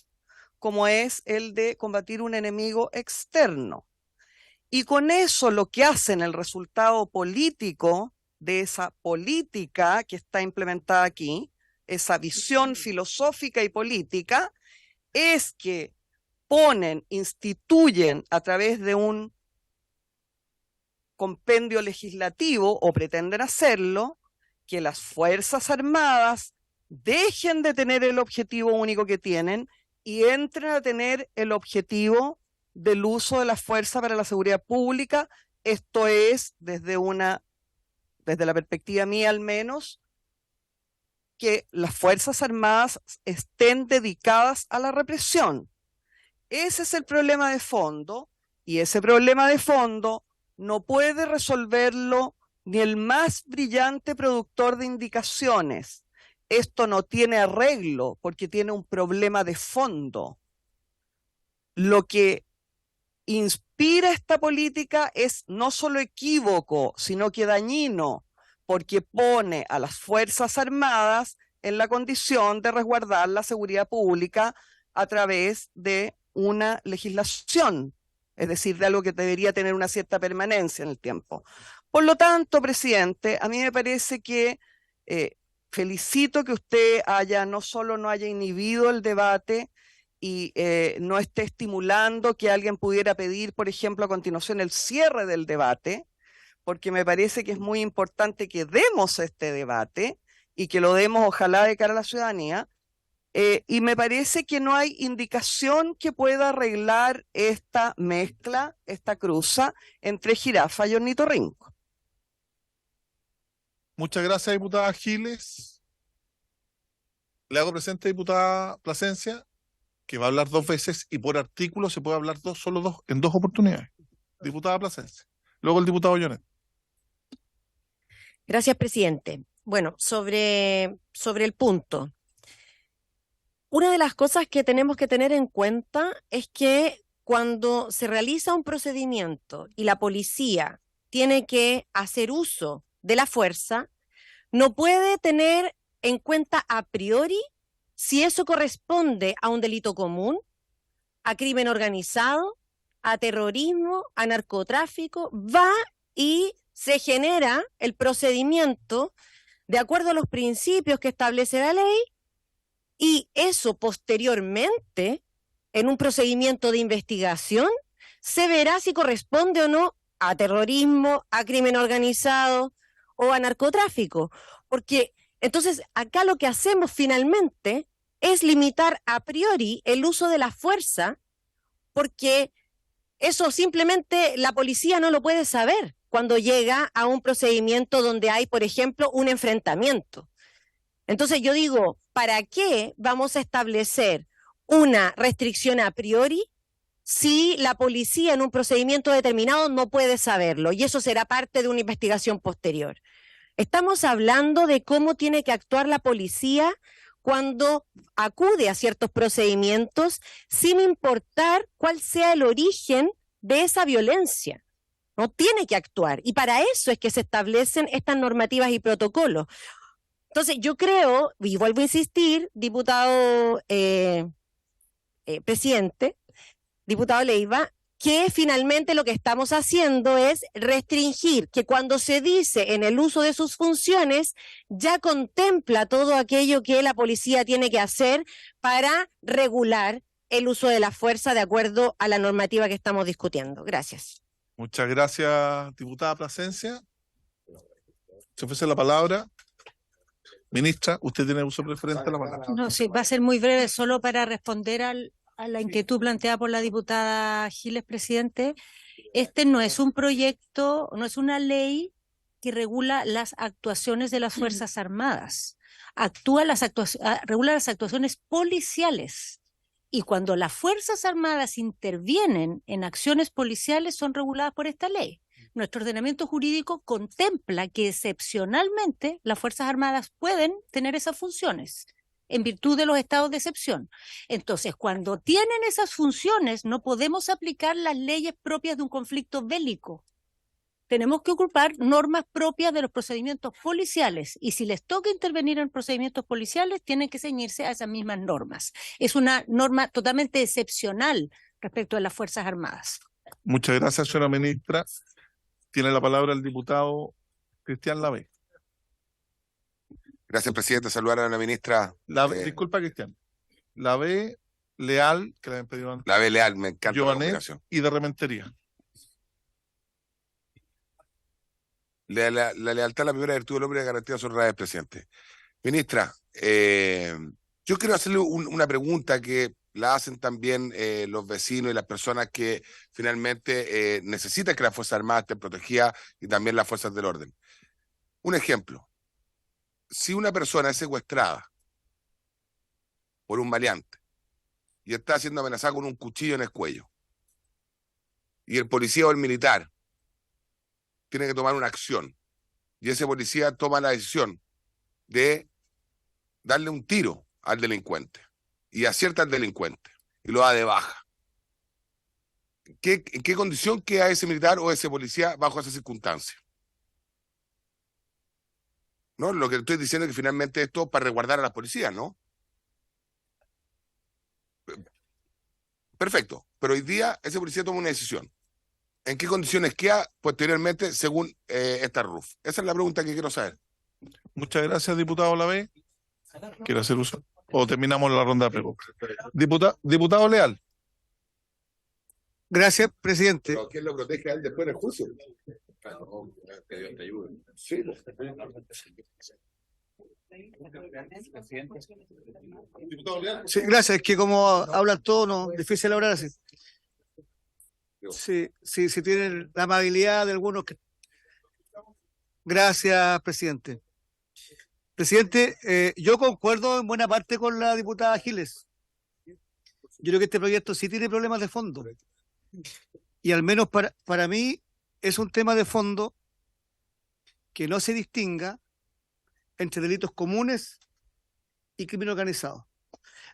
como es el de combatir un enemigo externo. Y con eso lo que hacen, el resultado político de esa política que está implementada aquí, esa visión filosófica y política, es que instituyen a través de un compendio legislativo, o pretenden hacerlo, que las Fuerzas Armadas dejen de tener el objetivo único que tienen y entren a tener el objetivo del uso de la fuerza para la seguridad pública. Esto es, desde la perspectiva mía al menos, que las Fuerzas Armadas estén dedicadas a la represión. Ese es el problema de fondo, y ese problema de fondo no puede resolverlo ni el más brillante productor de indicaciones. Esto no tiene arreglo porque tiene un problema de fondo. Lo que inspira esta política es no solo equívoco, sino que dañino, porque pone a las Fuerzas Armadas en la condición de resguardar la seguridad pública a través de una legislación, es decir, de algo que debería tener una cierta permanencia en el tiempo. Por lo tanto, presidente, a mí me parece que felicito que usted no solo no haya inhibido el debate y no esté estimulando que alguien pudiera pedir, por ejemplo, a continuación el cierre del debate, porque me parece que es muy importante que demos este debate y que lo demos ojalá de cara a la ciudadanía, y me parece que no hay indicación que pueda arreglar esta mezcla, esta cruza entre jirafa y ornitorrinco. Muchas gracias, diputada Giles. Le hago presente, diputada Plasencia, que va a hablar 2 veces y por artículo se puede hablar en 2 oportunidades. Diputada Plasencia. Luego el diputado Llonet. Gracias, presidente. Bueno, sobre el punto. Una de las cosas que tenemos que tener en cuenta es que cuando se realiza un procedimiento y la policía tiene que hacer uso de la fuerza, no puede tener en cuenta a priori si eso corresponde a un delito común, a crimen organizado, a terrorismo, a narcotráfico. Va y se genera el procedimiento de acuerdo a los principios que establece la ley, y eso posteriormente, en un procedimiento de investigación, se verá si corresponde o no a terrorismo, a crimen organizado o a narcotráfico. Porque entonces acá lo que hacemos finalmente es limitar a priori el uso de la fuerza, porque eso simplemente la policía no lo puede saber cuando llega a un procedimiento donde hay, por ejemplo, un enfrentamiento. Entonces yo digo, ¿para qué vamos a establecer una restricción a priori si la policía en un procedimiento determinado no puede saberlo? Y eso será parte de una investigación posterior. Estamos hablando de cómo tiene que actuar la policía cuando acude a ciertos procedimientos sin importar cuál sea el origen de esa violencia. No tiene que actuar, y para eso es que se establecen estas normativas y protocolos. Entonces yo creo, y vuelvo a insistir, diputado presidente, diputado Leiva, que finalmente lo que estamos haciendo es restringir, que cuando se dice en el uso de sus funciones, ya contempla todo aquello que la policía tiene que hacer para regular el uso de la fuerza de acuerdo a la normativa que estamos discutiendo. Gracias. Muchas gracias, diputada Plasencia. Se ofrece la palabra. Ministra, usted tiene uso preferente de la palabra. No, sí, va a ser muy breve, solo para responder a la inquietud planteada por la diputada Giles, presidente. Este no es un proyecto, no es una ley que regula las actuaciones de las Fuerzas Armadas. Regula las actuaciones policiales. Y cuando las Fuerzas Armadas intervienen en acciones policiales, son reguladas por esta ley. Nuestro ordenamiento jurídico contempla que excepcionalmente las Fuerzas Armadas pueden tener esas funciones en virtud de los estados de excepción. Entonces, cuando tienen esas funciones, no podemos aplicar las leyes propias de un conflicto bélico. Tenemos que ocupar normas propias de los procedimientos policiales, y si les toca intervenir en procedimientos policiales, tienen que ceñirse a esas mismas normas. Es una norma totalmente excepcional respecto de las Fuerzas Armadas. Muchas gracias, señora ministra. Tiene la palabra el diputado Cristian Lavé. Gracias, presidente. Saludar a la ministra. Disculpa, Cristian. Lavé, Leal, que le habían pedido antes. Lavé, Leal, me encanta la Giovanet combinación. y de Rementería. La lealtad es la primera virtud del hombre y garantía su honradez, presidente. Ministra, yo quiero hacerle una pregunta que la hacen también los vecinos y las personas que finalmente necesitan que las Fuerzas Armadas estén protegidas y también las fuerzas del orden. Un ejemplo, si una persona es secuestrada por un maleante y está siendo amenazada con un cuchillo en el cuello, y el policía o el militar tiene que tomar una acción, y ese policía toma la decisión de darle un tiro al delincuente, y acierta al delincuente, y lo da de baja. ¿En qué condición queda ese militar o ese policía bajo esa circunstancia? ¿No? Lo que estoy diciendo es que finalmente esto para resguardar a las policías, ¿no? Perfecto, pero hoy día ese policía toma una decisión. ¿En qué condiciones queda posteriormente según esta RUF? Esa es la pregunta que quiero saber. Muchas gracias, diputado Lavey. ¿Quiere hacer uso? ¿O terminamos la ronda de preguntas? Diputado Leal. Gracias, presidente. ¿Pero quién lo protege a él después del juicio? Que Dios te ayude. Sí. Sí, gracias. Es que como hablan todos, no, difícil hablar así. Sí, tienen la amabilidad de algunos que... Gracias, presidente. Presidente, yo concuerdo en buena parte con la diputada Giles. Yo creo que este proyecto sí tiene problemas de fondo. Y al menos para mí es un tema de fondo que no se distinga entre delitos comunes y crimen organizado.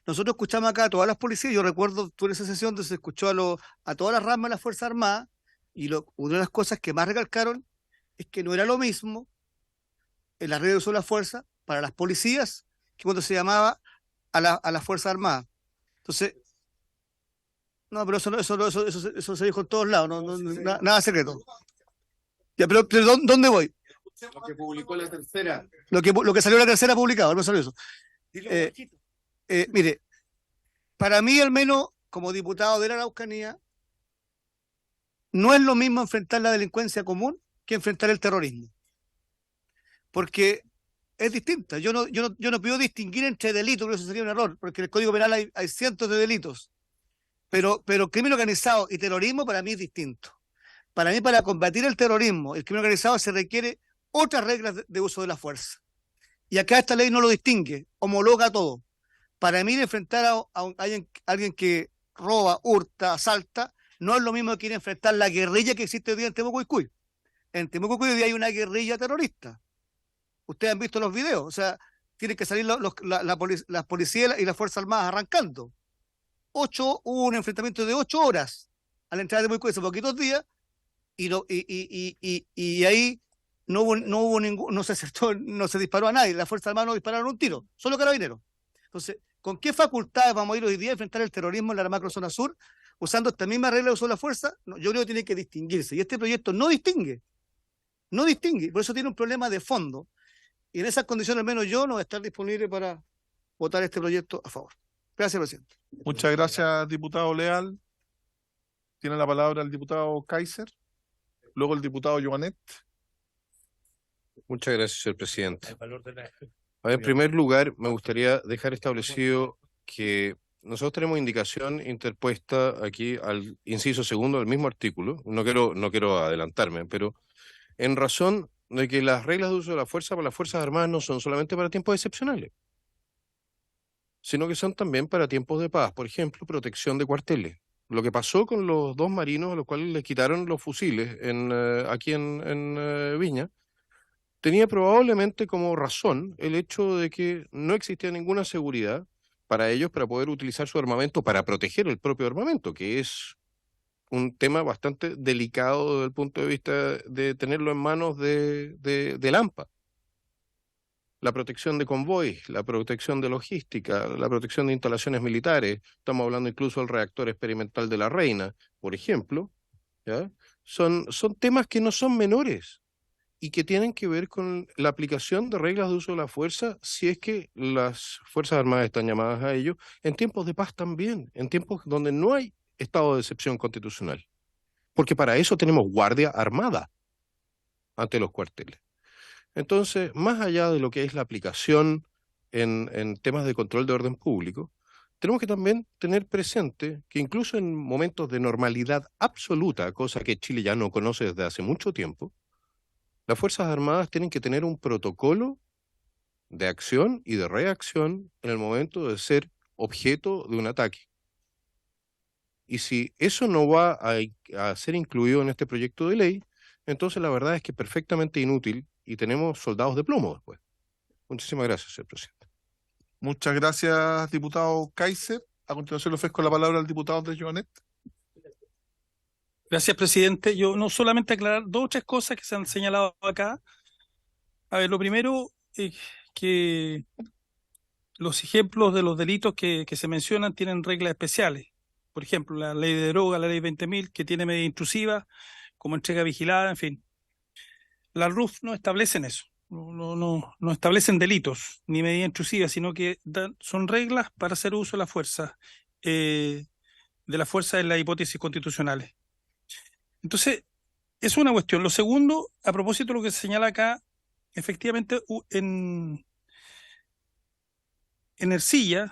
Nosotros escuchamos acá a todas las policías, yo recuerdo en esa sesión donde se escuchó a todas las ramas de las Fuerzas Armadas, y una de las cosas que más recalcaron es que no era lo mismo en la red de uso de la fuerza para las policías que cuando se llamaba a las Fuerzas Armadas. Entonces, no, pero eso se dijo en todos lados, nada secreto. Ya, pero ¿dónde voy? Lo que publicó la tercera. Lo que salió la tercera publicado, no salió eso. Mire, para mí al menos, como diputado de la Araucanía, no es lo mismo enfrentar la delincuencia común que enfrentar el terrorismo. Porque es distinta. Yo no puedo distinguir entre delitos, porque eso sería un error, porque en el Código Penal hay cientos de delitos. Pero crimen organizado y terrorismo para mí es distinto. Para mí, para combatir el terrorismo, el crimen organizado, se requiere otras reglas de uso de la fuerza. Y acá esta ley no lo distingue, homologa todo. Para mí, enfrentar a alguien que roba, hurta, asalta, no es lo mismo que ir a enfrentar la guerrilla que existe hoy día en Temuco-Icui. En Temuco-Icui hoy día hay una guerrilla terrorista. Ustedes han visto los videos, o sea, tienen que salir las policías y las Fuerzas Armadas arrancando. Hubo un enfrentamiento de 8 horas a la entrada de Temuco hace poquitos días, y ahí no se disparó a nadie, las Fuerzas Armadas no dispararon un tiro, solo carabineros. Entonces, ¿con qué facultades vamos a ir hoy día a enfrentar el terrorismo en la macrozona sur usando esta misma regla de uso de la fuerza? No, yo creo que tiene que distinguirse, y este proyecto no distingue, por eso tiene un problema de fondo, y en esas condiciones al menos yo no voy a estar disponible para votar este proyecto a favor. Gracias, presidente. Muchas gracias, diputado Leal. Tiene la palabra el diputado Kaiser, luego el diputado Joanet. Muchas gracias, señor presidente. En primer lugar, me gustaría dejar establecido que nosotros tenemos indicación interpuesta aquí al inciso segundo del mismo artículo. No quiero adelantarme, pero en razón de que las reglas de uso de la fuerza para las Fuerzas Armadas no son solamente para tiempos excepcionales, sino que son también para tiempos de paz. Por ejemplo, protección de cuarteles. Lo que pasó con los 2 marinos a los cuales les quitaron los fusiles aquí en Viña, tenía probablemente como razón el hecho de que no existía ninguna seguridad para ellos para poder utilizar su armamento para proteger el propio armamento, que es un tema bastante delicado desde el punto de vista de tenerlo en manos del AMPA. La protección de convoys, la protección de logística, la protección de instalaciones militares, estamos hablando incluso del reactor experimental de La Reina, por ejemplo, ¿ya? Son temas que no son menores y que tienen que ver con la aplicación de reglas de uso de la fuerza, si es que las Fuerzas Armadas están llamadas a ello, en tiempos de paz también, en tiempos donde no hay estado de excepción constitucional. Porque para eso tenemos Guardia Armada, ante los cuarteles. Entonces, más allá de lo que es la aplicación en temas de control de orden público, tenemos que también tener presente que incluso en momentos de normalidad absoluta, cosa que Chile ya no conoce desde hace mucho tiempo, las Fuerzas Armadas tienen que tener un protocolo de acción y de reacción en el momento de ser objeto de un ataque. Y si eso no va a ser incluido en este proyecto de ley, entonces la verdad es que es perfectamente inútil y tenemos soldados de plomo después. Muchísimas gracias, señor presidente. Muchas gracias, diputado Kaiser. A continuación le ofrezco la palabra al diputado Andrés Joanet. Gracias, presidente. Yo no solamente aclarar 2 o 3 cosas que se han señalado acá. A ver, lo primero es que los ejemplos de los delitos que se mencionan tienen reglas especiales. Por ejemplo, la ley de droga, la ley 20.000, que tiene medidas intrusivas, como entrega vigilada, en fin. Las RUF no establecen eso. No establecen delitos ni medidas intrusivas, sino que son reglas para hacer uso de la fuerza en las hipótesis constitucionales. Entonces, es una cuestión. Lo segundo, a propósito de lo que se señala acá, efectivamente en Ercilla, en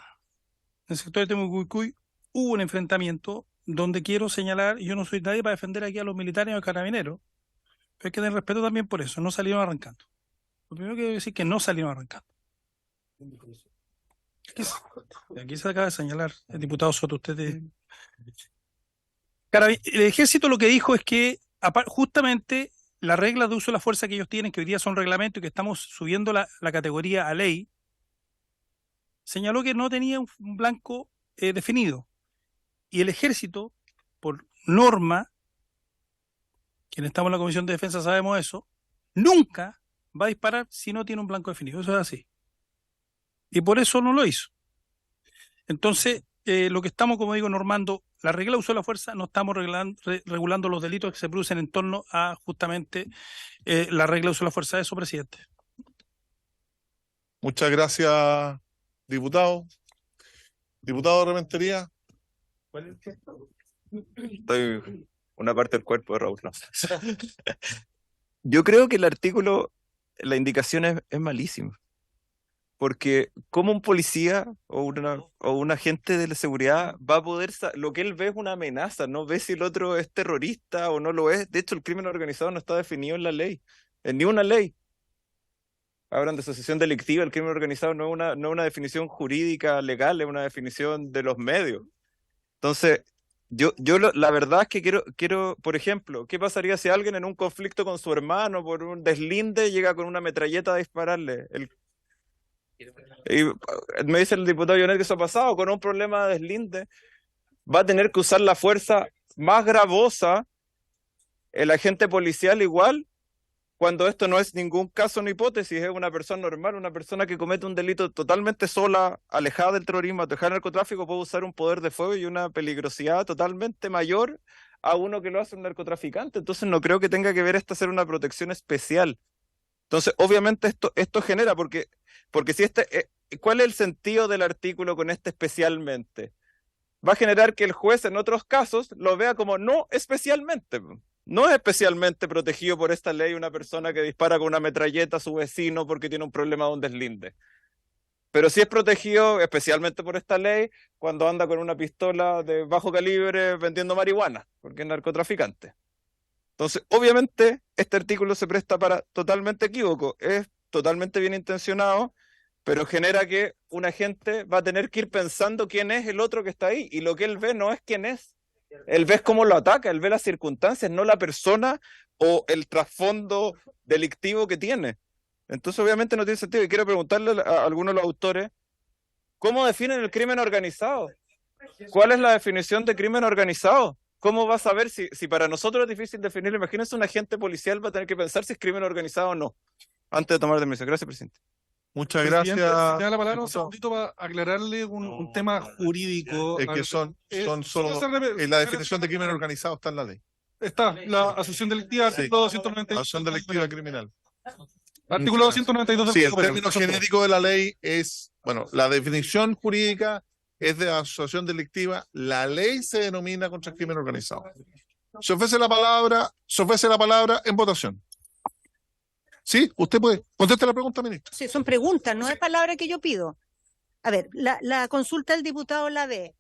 el sector de Temucuicuy, hubo un enfrentamiento donde quiero señalar, y yo no soy nadie para defender aquí a los militares o a los carabineros, pero hay que tener respeto también por eso, no salieron arrancando. Lo primero que quiero decir es que no salieron arrancando. Aquí se acaba de señalar el diputado Soto, el ejército lo que dijo es que justamente las reglas de uso de la fuerza que ellos tienen, que hoy día son reglamentos y que estamos subiendo la categoría a ley, señaló que no tenía un blanco definido. Y el ejército, por norma, quienes estamos en la Comisión de Defensa sabemos eso, nunca va a disparar si no tiene un blanco definido. Eso es así. Y por eso no lo hizo. Entonces, lo que estamos, como digo, normando la regla de uso de la fuerza, no estamos regulando los delitos que se producen en torno a justamente la regla de uso de la fuerza. Eso, presidente. Muchas gracias, diputado. Diputado de Rementería. ¿Cuál es el gesto? Estoy una parte del cuerpo de Raúl. No. Yo creo que el artículo, la indicación es malísima. Porque como un policía o un agente de la seguridad va a poder, lo que él ve es una amenaza, no ve si el otro es terrorista o no lo es. De hecho, el crimen organizado no está definido en la ley, en ni una ley. Hablan de asociación delictiva, el crimen organizado no es una definición jurídica legal, es una definición de los medios. Entonces, la verdad es que quiero, por ejemplo, ¿qué pasaría si alguien en un conflicto con su hermano por un deslinde llega con una metralleta a dispararle? Y me dice el diputado Jonet que eso ha pasado, con un problema de deslinde, va a tener que usar la fuerza más gravosa el agente policial igual, cuando esto no es ningún caso ni hipótesis, es una persona normal, una persona que comete un delito totalmente sola, alejada del terrorismo, alejada del narcotráfico, puede usar un poder de fuego y una peligrosidad totalmente mayor a uno que lo hace un narcotraficante. Entonces no creo que tenga que ver esto ser una protección especial. Entonces, obviamente esto genera, porque si ¿cuál es el sentido del artículo con este especialmente? Va a generar que el juez en otros casos lo vea como no especialmente. No es especialmente protegido por esta ley una persona que dispara con una metralleta a su vecino porque tiene un problema de un deslinde. Pero sí es protegido especialmente por esta ley cuando anda con una pistola de bajo calibre vendiendo marihuana, porque es narcotraficante. Entonces, obviamente, este artículo se presta para totalmente equívoco. Es totalmente bien intencionado, pero genera que un agente va a tener que ir pensando quién es el otro que está ahí. Y lo que él ve no es quién es. Él ve cómo lo ataca, él ve las circunstancias, no la persona o el trasfondo delictivo que tiene. Entonces, obviamente, no tiene sentido. Y quiero preguntarle a algunos de los autores, ¿cómo definen el crimen organizado? ¿Cuál es la definición de crimen organizado? ¿Cómo va a saber si para nosotros es difícil definirlo? Imagínense, un agente policial va a tener que pensar si es crimen organizado o no, antes de tomar decisión. Gracias, presidente. Muchas Presidente, gracias. te da la palabra un segundito para aclararle un tema jurídico. Es que son solo la definición de crimen organizado está en la ley. Está la asociación delictiva, Sí. artículo 292. Asociación delictiva criminal. Artículo 292 del Sí, el Código Penal. término genérico de la ley es, bueno, la definición jurídica es de asociación delictiva, la ley se denomina contra el crimen organizado. Se ofrece la palabra en votación. Sí, usted puede. Conteste la pregunta, ministra. Sí, son preguntas, no es palabra que yo pido. A ver, la consulta del diputado Lavé.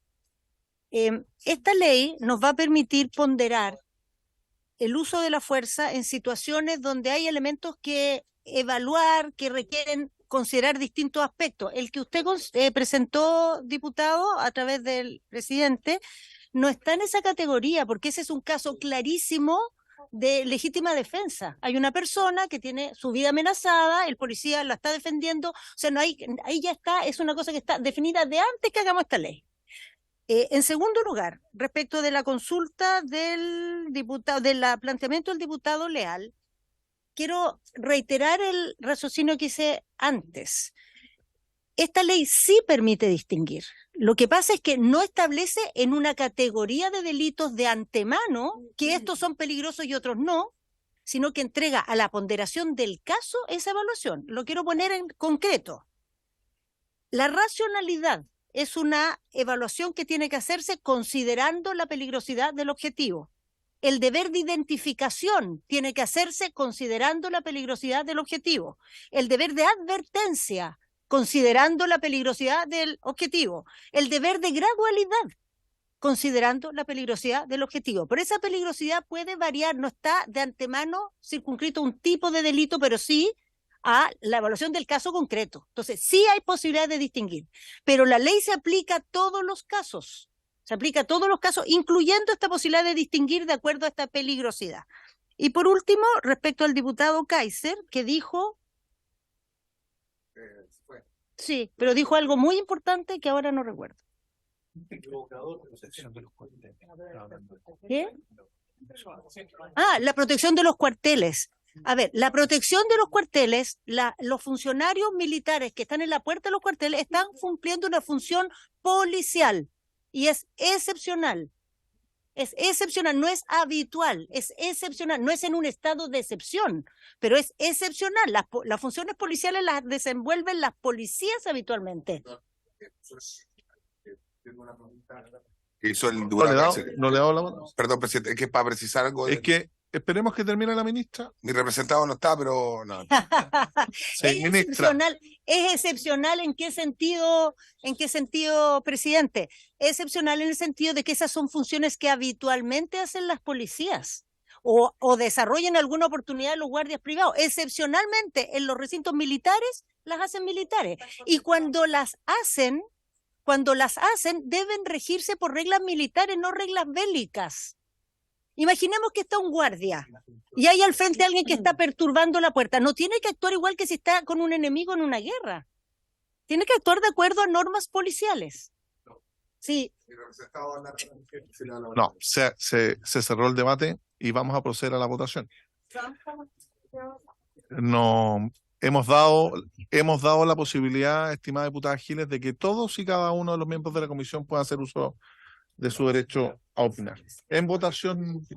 Esta ley nos va a permitir ponderar el uso de la fuerza en situaciones donde hay elementos que evaluar, que requieren considerar distintos aspectos. El que usted presentó, diputado, a través del presidente, no está en esa categoría, porque ese es un caso clarísimo de legítima defensa. Hay una persona que tiene su vida amenazada, el policía la está defendiendo, o sea, no hay, ahí ya está, es una cosa que está definida de antes que hagamos esta ley. En segundo lugar, respecto de la consulta del diputado, del planteamiento del diputado Leal, quiero reiterar el raciocinio que hice antes. Esta ley sí permite distinguir. Lo que pasa es que no establece en una categoría de delitos de antemano que estos son peligrosos y otros no, sino que entrega a la ponderación del caso esa evaluación. Lo quiero poner en concreto. La racionalidad es una evaluación que tiene que hacerse considerando la peligrosidad del objetivo. El deber de identificación tiene que hacerse considerando la peligrosidad del objetivo. El deber de advertencia, considerando la peligrosidad del objetivo. El deber de gradualidad, considerando la peligrosidad del objetivo. Pero esa peligrosidad puede variar, no está de antemano circunscrito a un tipo de delito, pero sí a la evaluación del caso concreto. Entonces, sí hay posibilidad de distinguir, pero la ley se aplica a todos los casos. Se aplica a todos los casos, incluyendo esta posibilidad de distinguir de acuerdo a esta peligrosidad. Y por último, respecto al diputado Kaiser, que dijo... Sí, pero dijo algo muy importante que ahora no recuerdo. ¿Qué? Ah, la protección de los cuarteles. A ver, la protección de los cuarteles, los funcionarios militares que están en la puerta de los cuarteles están cumpliendo una función policial y es excepcional. Es excepcional, no es habitual, es excepcional, no es en un estado de excepción, pero es excepcional. Las funciones policiales las desenvuelven las policías habitualmente. Hizo el No le he dado la mano. Perdón, presidente, es que para precisar algo. Es que esperemos que termine la ministra. Mi representado no está, pero no. Sí, ministra. Es excepcional ¿en qué sentido, presidente? Es excepcional en el sentido de que esas son funciones que habitualmente hacen las policías o desarrollan alguna oportunidad los guardias privados. Excepcionalmente en los recintos militares las hacen militares. Y cuando las hacen deben regirse por reglas militares, no reglas bélicas. Imaginemos que está un guardia y hay al frente alguien que está perturbando la puerta. No tiene que actuar igual que si está con un enemigo en una guerra. Tiene que actuar de acuerdo a normas policiales. Sí. No, se cerró el debate y vamos a proceder a la votación. No, hemos dado la posibilidad, estimada diputada Giles, de que todos y cada uno de los miembros de la comisión puedan hacer uso de su derecho a opinar. En votación.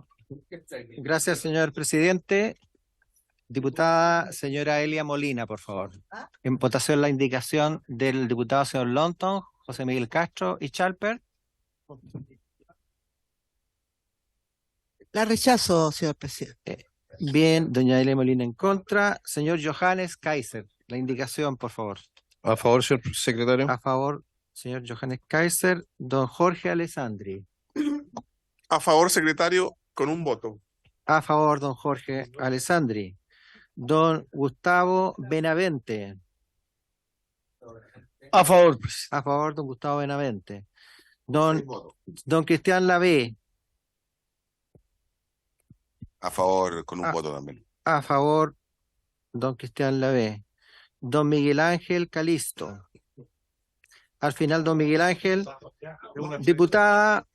Gracias, señor presidente. Diputada señora Elia Molina, por favor. En votación la indicación del diputado señor Lonton, José Miguel Castro y Chalper. La rechazo, señor presidente. Bien, doña Elia Molina en contra. Señor Johannes Kaiser, la indicación, por favor. A favor, señor secretario. A favor, señor Johannes Kaiser. Don Jorge Alessandri. A favor, secretario, con un voto. A favor, don Jorge Alessandri. Don Gustavo Benavente. A favor. A favor, don Gustavo Benavente. Don Cristian Lavé. A favor, con un voto también. A favor, don Cristian Lavé. Don Miguel Ángel Calisto. Al final, don Miguel Ángel. Diputada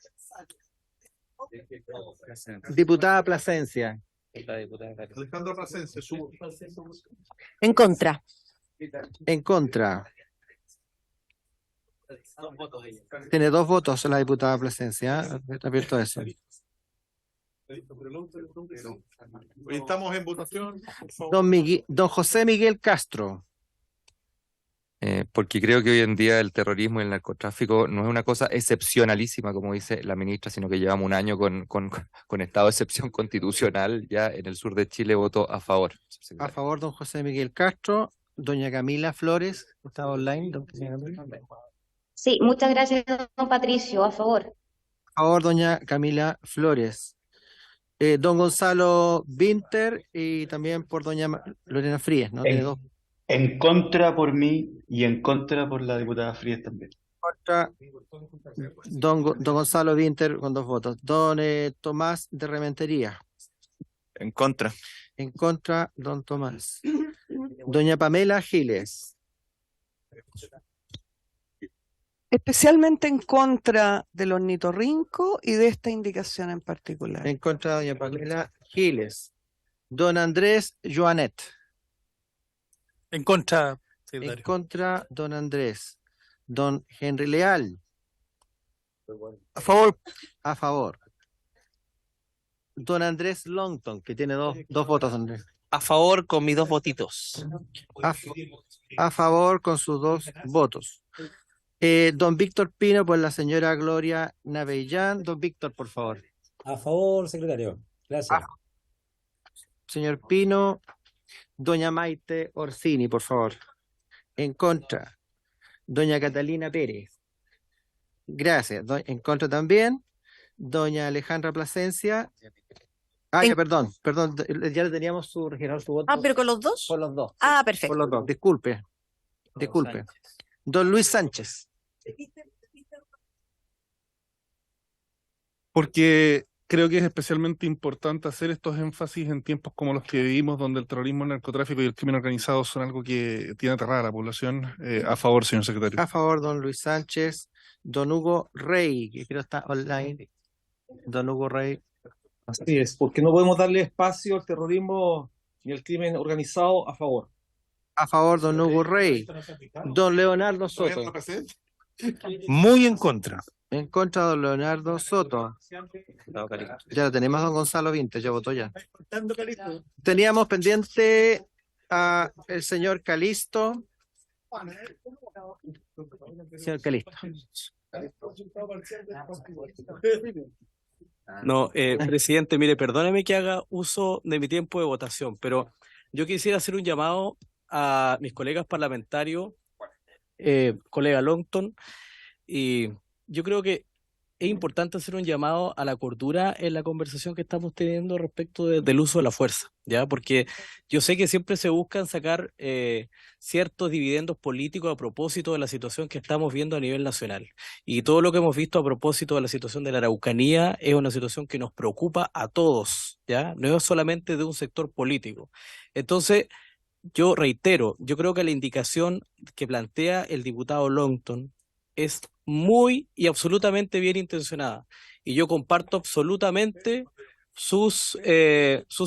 Plasencia. Alejandro Plasencia, En contra. En contra. Tiene 2 votos la diputada Plasencia. Está abierto eso. Estamos en votación. Don José Miguel Castro. porque creo que hoy en día el terrorismo y el narcotráfico no es una cosa excepcionalísima, como dice la ministra, sino que llevamos un año con estado de excepción constitucional. Ya en el sur de Chile voto a favor. A favor, don José Miguel Castro. Doña Camila Flores, está online. Sí, muchas gracias, don Patricio. A favor. A favor, doña Camila Flores. Don Gonzalo Vinter y también por doña Lorena Fríes, ¿no? Tiene dos. En contra por mí y en contra por la diputada Fríes también. Contra don Gonzalo Vinter con 2 votos. Don Tomás de Rementería. En contra. En contra, don Tomás. Doña Pamela Giles. Especialmente en contra del ornitorrinco y de esta indicación en particular. En contra de doña Pamela Giles. Don Andrés Joanet. En contra, En secretario. contra, don Andrés. Don Henry Leal. A favor. A favor. Don Andrés Longton, que tiene dos votos, Andrés. A favor con mis 2 votitos. A favor con sus 2 votos. Don Víctor Pino por la señora Gloria Navellán. Don Víctor, por favor. A favor, secretario. Gracias. Señor Pino. Doña Maite Orsini, por favor. En contra. Doña Catalina Pérez. Gracias. En contra también. Doña Alejandra Plasencia. Perdón, ya le teníamos su voto. Ah, pero con los dos. Con los 2. Ah, perfecto. Con los 2. Disculpe. Don Luis Sánchez. Porque creo que es especialmente importante hacer estos énfasis en tiempos como los que vivimos, donde el terrorismo, el narcotráfico y el crimen organizado son algo que tiene aterrada a la población. A favor, señor secretario. A favor, don Luis Sánchez. Don Hugo Rey, que creo está online. Don Hugo Rey. Así es, porque no podemos darle espacio al terrorismo ni al crimen organizado. A favor. A favor, don Hugo Rey. Don Leonardo Soto. Muy en contra. En contra, don Leonardo Soto. Ya lo tenemos, don Gonzalo Vinter, ya votó ya. Teníamos pendiente a el señor Calisto. Señor Calisto. No, presidente, mire, perdóneme que haga uso de mi tiempo de votación, pero yo quisiera hacer un llamado a mis colegas parlamentarios, colega Longton, y yo creo que es importante hacer un llamado a la cordura en la conversación que estamos teniendo respecto del uso de la fuerza, ¿ya? Porque yo sé que siempre se buscan sacar ciertos dividendos políticos a propósito de la situación que estamos viendo a nivel nacional. Y todo lo que hemos visto a propósito de la situación de la Araucanía es una situación que nos preocupa a todos, ¿ya? No es solamente de un sector político. Entonces, yo reitero, yo creo que la indicación que plantea el diputado Longton es muy y absolutamente bien intencionada. Y yo comparto absolutamente sus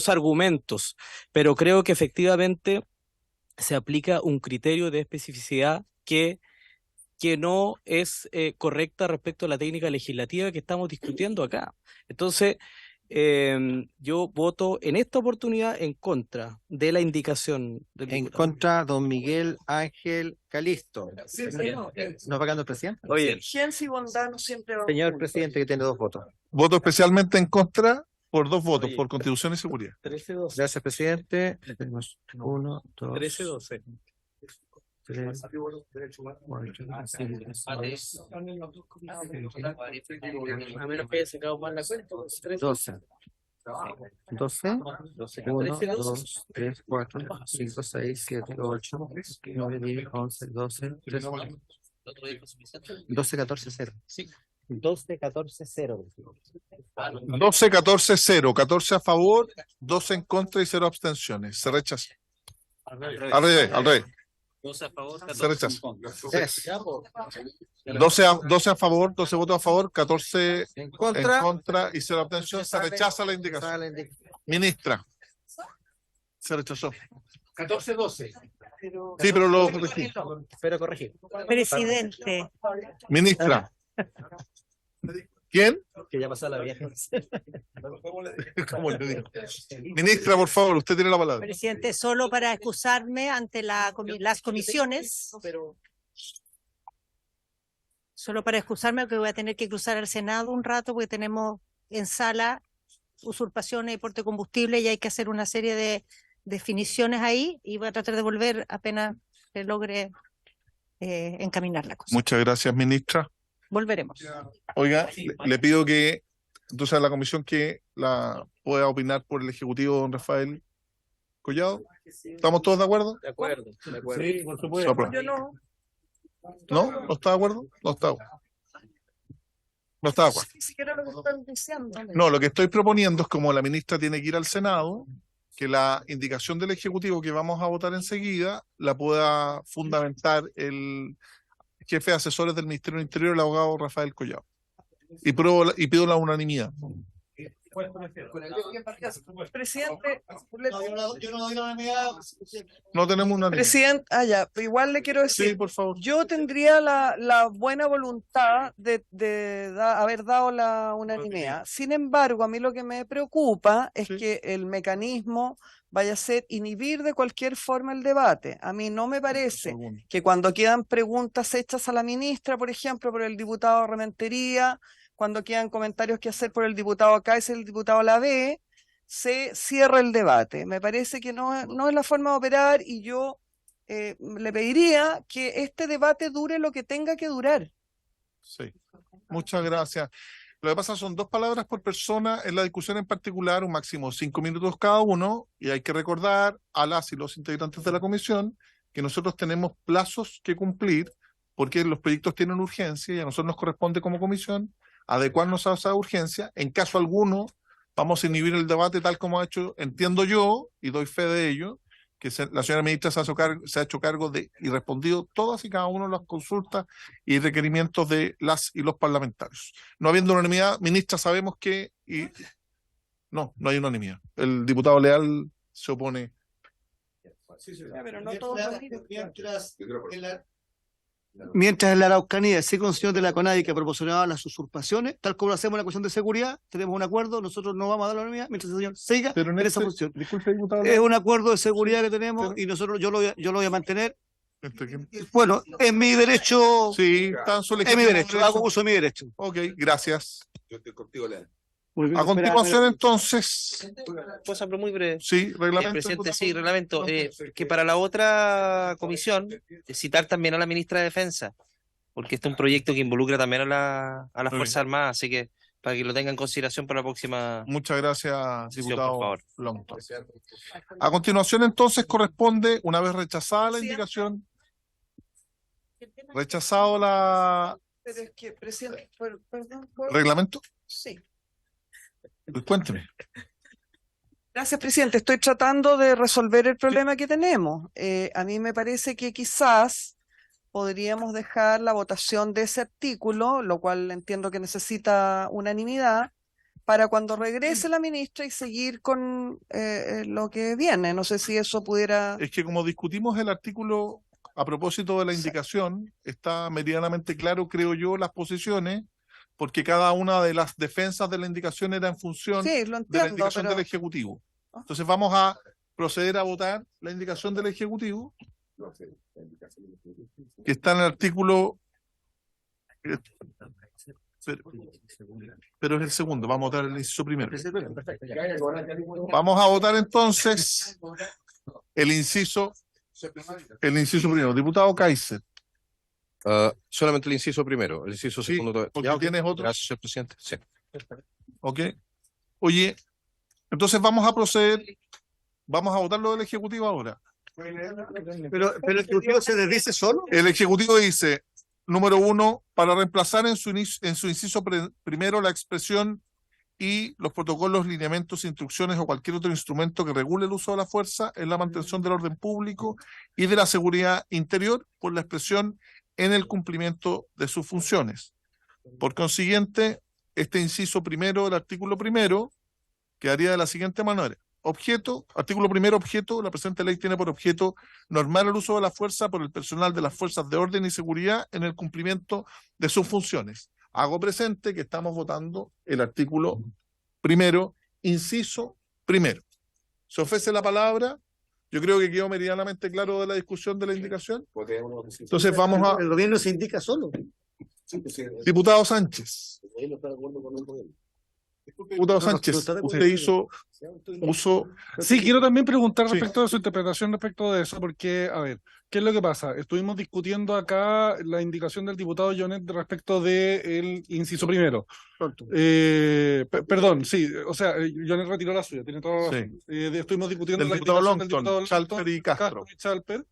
argumentos, pero creo que efectivamente se aplica un criterio de especificidad que no es correcta respecto a la técnica legislativa que estamos discutiendo acá. Entonces, yo voto en esta oportunidad en contra de la indicación del En diputado. contra, don Miguel Ángel Calisto. ¿No pagando el presidente? Oye, Gens y bondad no siempre van Señor juntos. presidente, que tiene 2 votos. Voto especialmente en contra por 2 votos, por Constitución y Seguridad. 13-12. Gracias, presidente. Tenemos 1, 2, 13-12. 3, 4, 5, 6, A menos que haya sacado mal la cuenta. 12. 12, 1, 2, 3, 4, 5, 6, 7, 8, 9, 10, 11, 12, 13, 12, 14, 0. 12, 14, 0. 12, 14, 0. 14 a favor, 12 en contra y 0 abstenciones. Se rechaza. Al revés. 12 a favor, 14 Se rechaza. en contra. 12 a favor, 12 votos a favor, 14 en contra y 0 abstención. Se rechaza la indicación. Ministra. Se rechazó. 14-12. Sí, pero lo corregí. Pero corregí. Presidente. Ministra. ¿Quién? Que ya pasó la vieja. ¿Cómo le digo? Ministra, por favor, usted tiene la palabra. Presidente, solo para excusarme ante las comisiones. Solo para excusarme, que voy a tener que cruzar al Senado un rato, porque tenemos en sala usurpaciones y porte de combustible y hay que hacer una serie de definiciones ahí, y voy a tratar de volver apenas se logre encaminar la cosa. Muchas gracias, ministra. Volveremos. Oiga, le pido que entonces a la comisión que la pueda opinar por el Ejecutivo, don Rafael Collado. ¿Estamos todos de acuerdo? De acuerdo, de acuerdo. Sí, por supuesto. Yo no. ¿No? ¿No está de acuerdo? No está. No está de acuerdo. Ni siquiera lo que están diciendo. No, lo que estoy proponiendo es, como la ministra tiene que ir al Senado, que la indicación del Ejecutivo que vamos a votar enseguida la pueda fundamentar el jefe de asesores del Ministerio del Interior, el abogado Rafael Collado. Y pido la unanimidad. Presidente, yo no doy la unanimidad. No tenemos unanimidad. Presidente, ya, igual le quiero decir, Sí, por favor. yo tendría la buena voluntad de haber dado la unanimidad. Sin embargo, a mí lo que me preocupa es que el mecanismo vaya a ser inhibir de cualquier forma el debate. A mí no me parece que cuando quedan preguntas hechas a la ministra, por ejemplo, por el diputado Rementería, cuando quedan comentarios que hacer por el diputado Kaiser y el diputado Lavé, se cierra el debate. Me parece que no es la forma de operar, y yo le pediría que este debate dure lo que tenga que durar. Sí, muchas gracias. Lo que pasa son 2 palabras por persona en la discusión en particular, un máximo 5 minutos cada uno, y hay que recordar a las y los integrantes de la comisión que nosotros tenemos plazos que cumplir, porque los proyectos tienen urgencia y a nosotros nos corresponde como comisión adecuarnos a esa urgencia. En caso alguno, vamos a inhibir el debate tal como ha hecho, entiendo yo, y doy fe de ello, que la señora ministra se ha hecho cargo de y respondido todas y cada una de las consultas y requerimientos de las y los parlamentarios. No habiendo unanimidad, ministra, sabemos que... No hay unanimidad. El diputado Leal se opone. Pero no todos Mientras en la Araucanía sigue un señor de la CONADI que proporcionaba las usurpaciones, tal como lo hacemos en la cuestión de seguridad, tenemos un acuerdo, nosotros no vamos a dar la unanimidad mientras el señor siga en esa función. Disculpe, diputado. Es un acuerdo de seguridad que tenemos y nosotros yo lo voy a mantener. Bueno, es mi derecho. Sí, está en su es mi derecho, hago uso de mi derecho. Ok, gracias. Yo estoy contigo, Leal. A continuación, entonces... Cosa pero muy breve. Sí, reglamento. Presidente, sí, reglamento. Que para la otra comisión, citar también a la ministra de Defensa, porque este es un proyecto que involucra también a las Fuerzas Armadas, así que para que lo tengan en consideración para la próxima... Muchas gracias, sesión, diputado por favor. Longton. A continuación, entonces, corresponde, una vez rechazada la indicación, rechazado la... Pero es que, presidente, perdón. ¿Reglamento? Sí. Cuénteme. Gracias, presidente. Estoy tratando de resolver el problema que tenemos. A mí me parece que quizás podríamos dejar la votación de ese artículo, lo cual entiendo que necesita unanimidad, para cuando regrese la ministra y seguir con lo que viene. No sé si eso pudiera... Es que como discutimos el artículo a propósito de la indicación, está medianamente claro, creo yo, las posiciones, porque cada una de las defensas de la indicación era en función Sí, lo de la entiendo, indicación pero... del Ejecutivo. Entonces vamos a proceder a votar la indicación del Ejecutivo, que está en el artículo... Pero es el segundo, vamos a votar el inciso primero. Vamos a votar entonces el inciso primero. Diputado Kaiser. Solamente el inciso primero, el inciso segundo. Porque tienes otro. Gracias, señor presidente. Sí. Ok. Oye, entonces vamos a proceder, vamos a votar lo del Ejecutivo ahora. Pero el Ejecutivo se desdice solo. El Ejecutivo dice, número 1, para reemplazar en su inciso primero la expresión y los protocolos, lineamientos, instrucciones o cualquier otro instrumento que regule el uso de la fuerza en la mantención del orden público y de la seguridad interior por la expresión en el cumplimiento de sus funciones. Por consiguiente, este inciso primero del artículo primero quedaría de la siguiente manera. Artículo primero, objeto, la presente ley tiene por objeto normar el uso de la fuerza por el personal de las fuerzas de orden y seguridad en el cumplimiento de sus funciones. Hago presente que estamos votando el artículo primero, inciso primero. Se ofrece la palabra. Yo creo que quedó meridianamente claro de la discusión de la indicación. Entonces vamos a... El gobierno se indica solo. Diputado Sánchez. Diputado Sánchez, usted hizo uso... Sí, quiero también preguntar Sí. respecto de su interpretación respecto de eso, porque, a ver, ¿qué es lo que pasa? Estuvimos discutiendo acá la indicación del diputado Jonet respecto del inciso primero. Perdón, sí, o sea, Jonet retiró la suya, tiene toda la razón. Estuvimos discutiendo Del la diputado indicación del Longton, diputado Chalper y Castro. y Chalper.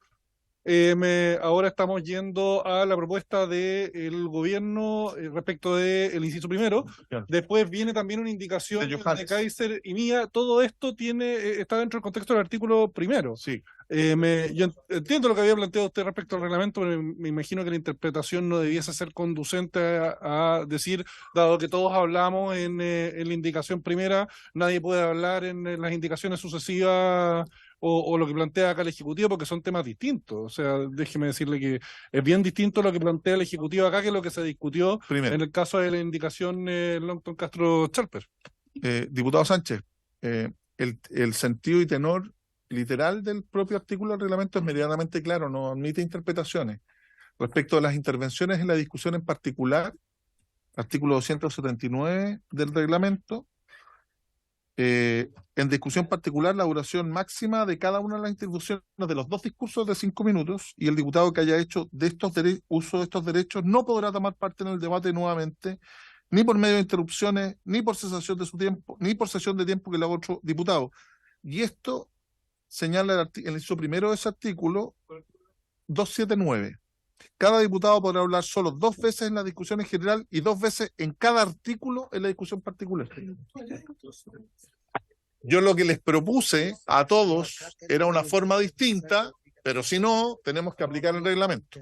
Ahora estamos yendo a la propuesta del gobierno respecto del inciso primero. Después viene también una indicación de Kaiser y mía. Todo esto está dentro del contexto del artículo primero. Sí. Yo entiendo lo que había planteado usted respecto al reglamento, pero me imagino que la interpretación no debiese ser conducente a decir, dado que todos hablamos en la indicación primera, nadie puede hablar en las indicaciones sucesivas o lo que plantea acá el Ejecutivo, porque son temas distintos. O sea, déjeme decirle que es bien distinto lo que plantea el Ejecutivo acá que lo que se discutió en el caso de la indicación Longton Castro Chalper. Diputado Sánchez, el sentido y tenor literal del propio artículo del reglamento es meridianamente claro, no admite interpretaciones. Respecto a las intervenciones en la discusión en particular, artículo 279 del reglamento, en discusión particular, la duración máxima de cada una de las intervenciones de los dos discursos de 5 minutos, y el diputado que haya hecho de uso de estos derechos no podrá tomar parte en el debate nuevamente, ni por medio de interrupciones, ni por cesación de su tiempo, ni por cesión de tiempo que le haga otro diputado. Y esto señala el inciso primero de ese artículo 279. Cada diputado podrá hablar solo 2 veces en la discusión en general y 2 veces en cada artículo en la discusión particular. Yo lo que les propuse a todos era una forma distinta, pero si no, tenemos que aplicar el reglamento.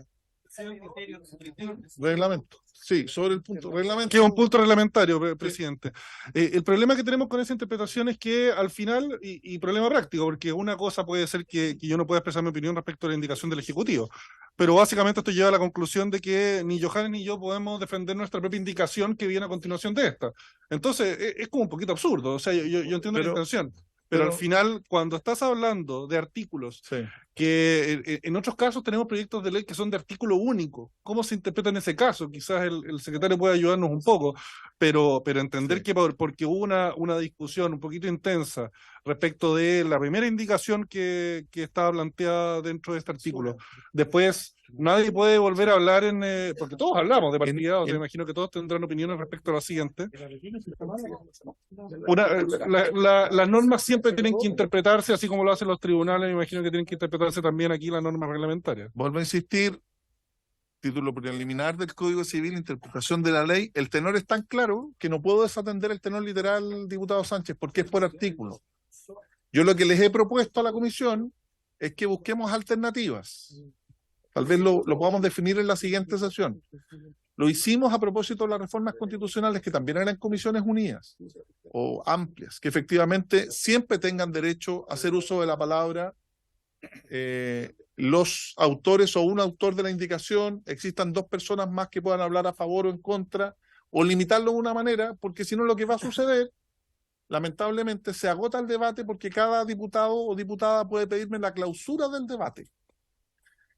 Reglamento. Sí, sobre el punto. Reglamento. Que es un punto reglamentario, presidente. El problema que tenemos con esa interpretación es que al final, y problema práctico, porque una cosa puede ser que yo no pueda expresar mi opinión respecto a la indicación del Ejecutivo, pero básicamente esto lleva a la conclusión de que ni Johannes ni yo podemos defender nuestra propia indicación que viene a continuación de esta. Entonces, es como un poquito absurdo. O sea, yo entiendo la intención. Pero al final, cuando estás hablando de artículos, que en otros casos tenemos proyectos de ley que son de artículo único, ¿cómo se interpreta en ese caso? Quizás el secretario puede ayudarnos un poco, pero entender que porque hubo una discusión un poquito intensa respecto de la primera indicación que estaba planteada dentro de este artículo. Después, nadie puede volver a hablar porque todos hablamos de partida, o sea, imagino que todos tendrán opiniones respecto a lo siguiente. Las normas siempre tienen que interpretarse, así como lo hacen los tribunales, me imagino que tienen que interpretarse también aquí las normas reglamentarias. Vuelvo a insistir, título preliminar del Código Civil, interpretación de la ley, el tenor es tan claro que no puedo desatender el tenor literal, diputado Sánchez, porque es por artículo. Yo lo que les he propuesto a la comisión es que busquemos alternativas. Tal vez lo podamos definir en la siguiente sesión. Lo hicimos a propósito de las reformas constitucionales que también eran comisiones unidas o amplias, que efectivamente siempre tengan derecho a hacer uso de la palabra los autores o un autor de la indicación, existan 2 personas más que puedan hablar a favor o en contra, o limitarlo de una manera, porque si no lo que va a suceder, lamentablemente se agota el debate porque cada diputado o diputada puede pedirme la clausura del debate.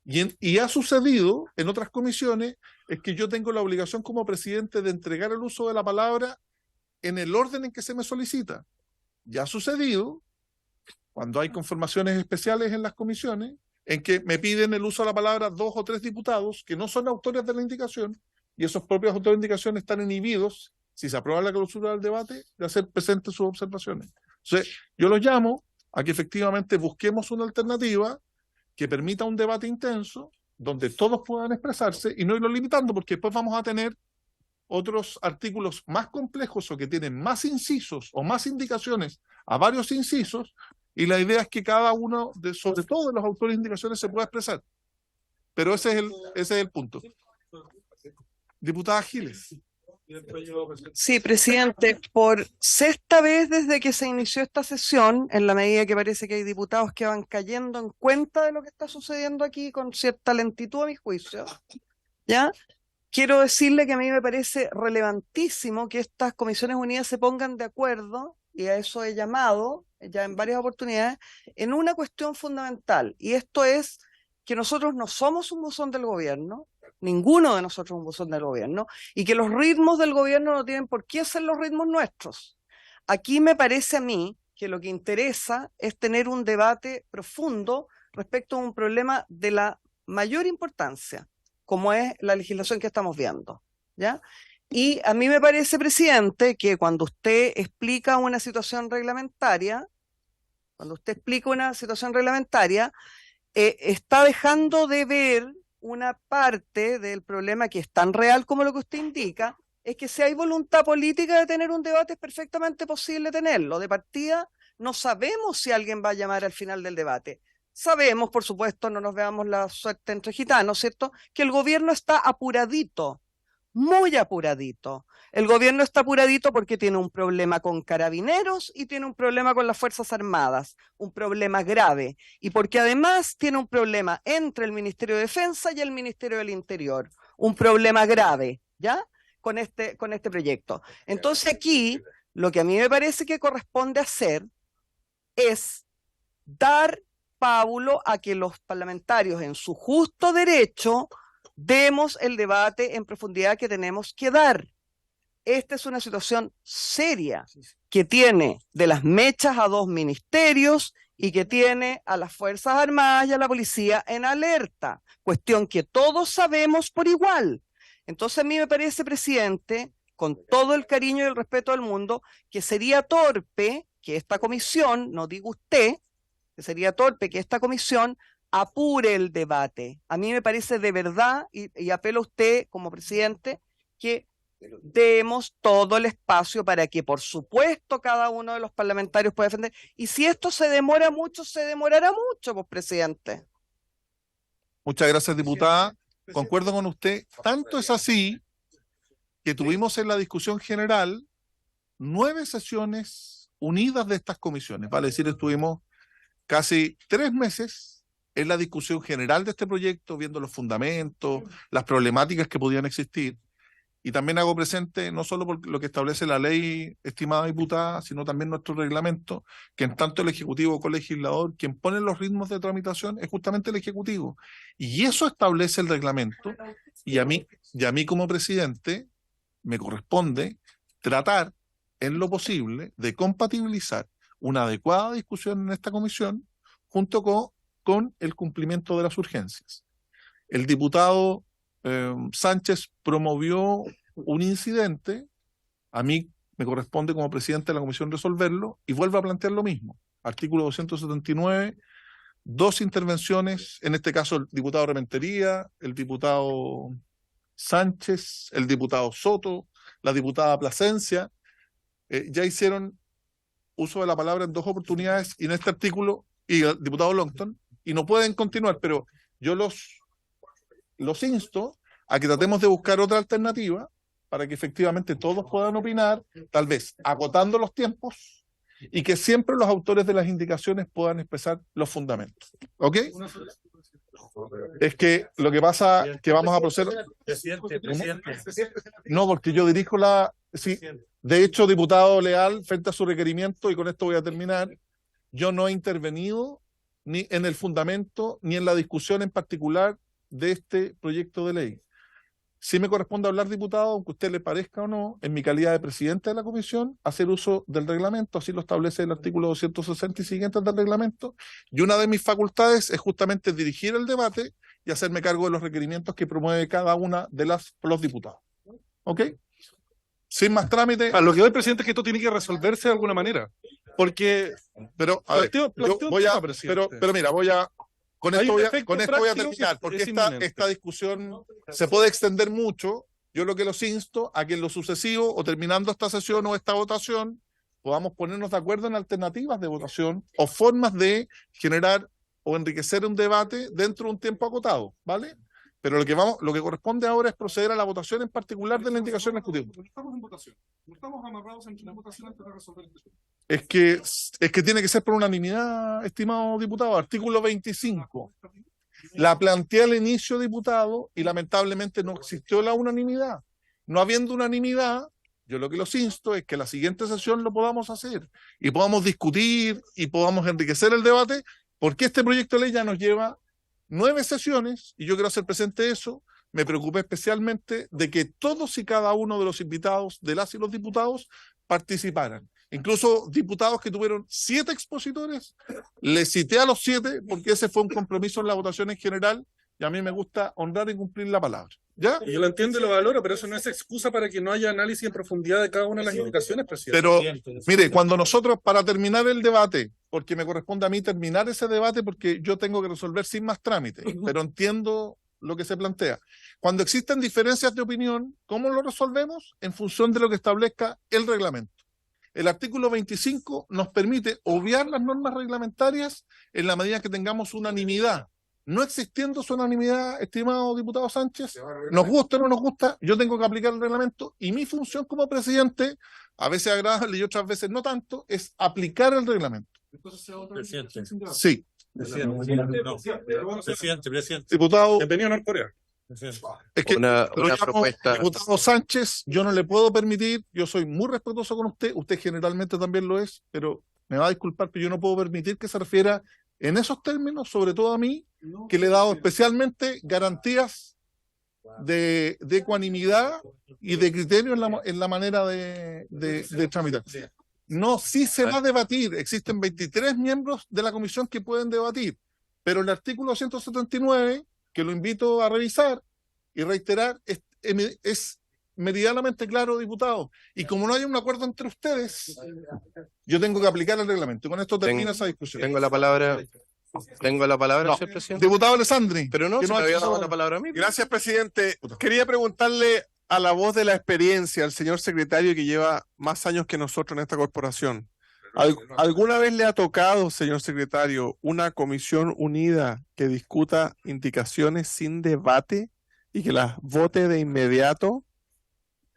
Y ha sucedido en otras comisiones, es que yo tengo la obligación como presidente de entregar el uso de la palabra en el orden en que se me solicita. Ya ha sucedido cuando hay conformaciones especiales en las comisiones, en que me piden el uso de la palabra 2 o 3 diputados que no son autores de la indicación, y esos propios autores de la indicación están inhibidos, si se aprueba la clausura del debate, de hacer presentes sus observaciones. Entonces, yo los llamo a que efectivamente busquemos una alternativa que permita un debate intenso, donde todos puedan expresarse y no irlo limitando, porque después vamos a tener otros artículos más complejos o que tienen más incisos o más indicaciones a varios incisos, y la idea es que cada uno, sobre todo de los autores de indicaciones, se pueda expresar. Pero ese es el punto. Diputada Giles. Sí, presidente, por 6ª vez desde que se inició esta sesión, en la medida que parece que hay diputados que van cayendo en cuenta de lo que está sucediendo aquí con cierta lentitud a mi juicio, ¿ya? quiero decirle que a mí me parece relevantísimo que estas comisiones unidas se pongan de acuerdo, y a eso he llamado ya en varias oportunidades, en una cuestión fundamental, y esto es que nosotros no somos un buzón del gobierno, ninguno de nosotros es un buzón del gobierno, y que los ritmos del gobierno no tienen por qué ser los ritmos nuestros. Aquí me parece a mí que lo que interesa es tener un debate profundo respecto a un problema de la mayor importancia, como es la legislación que estamos viendo, ¿ya? Y a mí me parece, presidente, que cuando usted explica una situación reglamentaria, está dejando de ver una parte del problema que es tan real como lo que usted indica, es que si hay voluntad política de tener un debate es perfectamente posible tenerlo. De partida, no sabemos si alguien va a llamar al final del debate. Sabemos, por supuesto, no nos veamos la suerte entre gitanos, ¿cierto?, que el gobierno está apuradito, muy apuradito. El gobierno está apuradito porque tiene un problema con Carabineros y tiene un problema con las Fuerzas Armadas, un problema grave, y porque además tiene un problema entre el Ministerio de Defensa y el Ministerio del Interior, un problema grave, ¿ya?, con este proyecto. Entonces aquí, lo que a mí me parece que corresponde hacer es dar pábulo a que los parlamentarios en su justo derecho demos el debate en profundidad que tenemos que dar. Esta es una situación seria que tiene de las mechas a 2 ministerios y que tiene a las Fuerzas Armadas y a la policía en alerta, cuestión que todos sabemos por igual. Entonces a mí me parece, presidente, con todo el cariño y el respeto del mundo, que sería torpe que esta comisión, no digo usted, que sería torpe que esta comisión apure el debate. A mí me parece de verdad, y apelo a usted como presidente, que demos todo el espacio para que, por supuesto, cada uno de los parlamentarios pueda defender. Y si esto se demora mucho, se demorará mucho, pues, presidente. Muchas gracias, diputada. Concuerdo con usted. Tanto es así que tuvimos en la discusión general 9 sesiones unidas de estas comisiones. Vale decir, estuvimos casi 3 meses en la discusión general de este proyecto, viendo los fundamentos, las problemáticas que podían existir. Y también hago presente, no solo por lo que establece la ley, estimada diputada, sino también nuestro reglamento, que en tanto el Ejecutivo colegislador, quien pone los ritmos de tramitación es justamente el Ejecutivo. Y eso establece el reglamento, y a mí como presidente me corresponde tratar en lo posible de compatibilizar una adecuada discusión en esta comisión junto con el cumplimiento de las urgencias. El diputado Sánchez promovió un incidente, a mí me corresponde como presidente de la comisión resolverlo, y vuelvo a plantear lo mismo. Artículo 279, 2 intervenciones, en este caso el diputado Rementería, el diputado Sánchez, el diputado Soto, la diputada Plasencia, ya hicieron uso de la palabra en 2 oportunidades, y en este artículo, y el diputado Longton, y no pueden continuar, pero yo los insto a que tratemos de buscar otra alternativa para que efectivamente todos puedan opinar, tal vez acotando los tiempos, y que siempre los autores de las indicaciones puedan expresar los fundamentos. ¿Ok? Es que lo que pasa es que vamos a proceder... Presidente. No, porque yo dirijo la... Sí, de hecho, diputado Leal, frente a su requerimiento, y con esto voy a terminar, yo no he intervenido ni en el fundamento ni en la discusión en particular de este proyecto de ley. Sí me corresponde hablar, diputado, aunque a usted le parezca o no, en mi calidad de presidente de la comisión, hacer uso del reglamento, así lo establece el artículo 260 y siguientes del reglamento, y una de mis facultades es justamente dirigir el debate y hacerme cargo de los requerimientos que promueve cada una de los diputados. ¿Ok? Sin más trámite. A lo que doy, presidente, es que esto tiene que resolverse de alguna manera. Porque... Pero, a ver, pero mira, con esto voy a terminar, porque esta discusión se puede extender mucho. Yo lo que los insto a que en lo sucesivo, o terminando esta sesión o esta votación, podamos ponernos de acuerdo en alternativas de votación o formas de generar o enriquecer un debate dentro de un tiempo acotado, ¿vale? Pero lo que corresponde ahora es proceder a la votación en particular de la indicación ejecutiva. No estamos en votación. No estamos amarrados en una votación antes de resolver el tema. Es que tiene que ser por unanimidad, estimado diputado. Artículo 25. La planteé al inicio, diputado, y lamentablemente no existió la unanimidad. No habiendo unanimidad, yo lo que los insto es que la siguiente sesión lo podamos hacer y podamos discutir y podamos enriquecer el debate, porque este proyecto de ley ya nos lleva 9 sesiones y yo quiero hacer presente eso. Me preocupé especialmente de que todos y cada uno de los invitados, de las y los diputados, participaran. Incluso diputados que tuvieron 7 expositores, les cité a los 7 porque ese fue un compromiso en la votación en general y a mí me gusta honrar y cumplir la palabra. ¿Ya? Y yo lo entiendo y lo valoro, pero eso no es excusa para que no haya análisis en profundidad de cada una de las indicaciones, presidente. Pero, mire, cuando nosotros, para terminar el debate, porque me corresponde a mí terminar ese debate porque yo tengo que resolver sin más trámite, pero entiendo lo que se plantea. Cuando existen diferencias de opinión, ¿cómo lo resolvemos? En función de lo que establezca el reglamento. El artículo 25 nos permite obviar las normas reglamentarias en la medida que tengamos unanimidad. No existiendo su unanimidad, estimado diputado Sánchez, nos gusta o no nos gusta, yo tengo que aplicar el reglamento y mi función como presidente, a veces agradable y otras veces no tanto, es aplicar el reglamento. Presidente. Sí. Presidente. Diputado. Bienvenido a Norcorea. Es que una propuesta. Diputado Sánchez, yo no le puedo permitir, yo soy muy respetuoso con usted generalmente también lo es, pero me va a disculpar, pero yo no puedo permitir que se refiera en esos términos, sobre todo a mí, que le he dado especialmente garantías de ecuanimidad y de criterio en la manera de tramitar. No, sí se va a debatir, existen 23 miembros de la comisión que pueden debatir, pero el artículo 179, que lo invito a revisar y reiterar, es meridianamente claro, diputado, y como no hay un acuerdo entre ustedes, yo tengo que aplicar el reglamento. Con esto termina esa discusión. Tengo la palabra, no. señor presidente. Diputado Alessandri. Pero no, que se no me ha había hecho- dado la palabra a mí. Gracias, presidente. Quería preguntarle a la voz de la experiencia, al señor secretario que lleva más años que nosotros en esta corporación. ¿Alguna vez le ha tocado, señor secretario, una comisión unida que discuta indicaciones sin debate y que las vote de inmediato?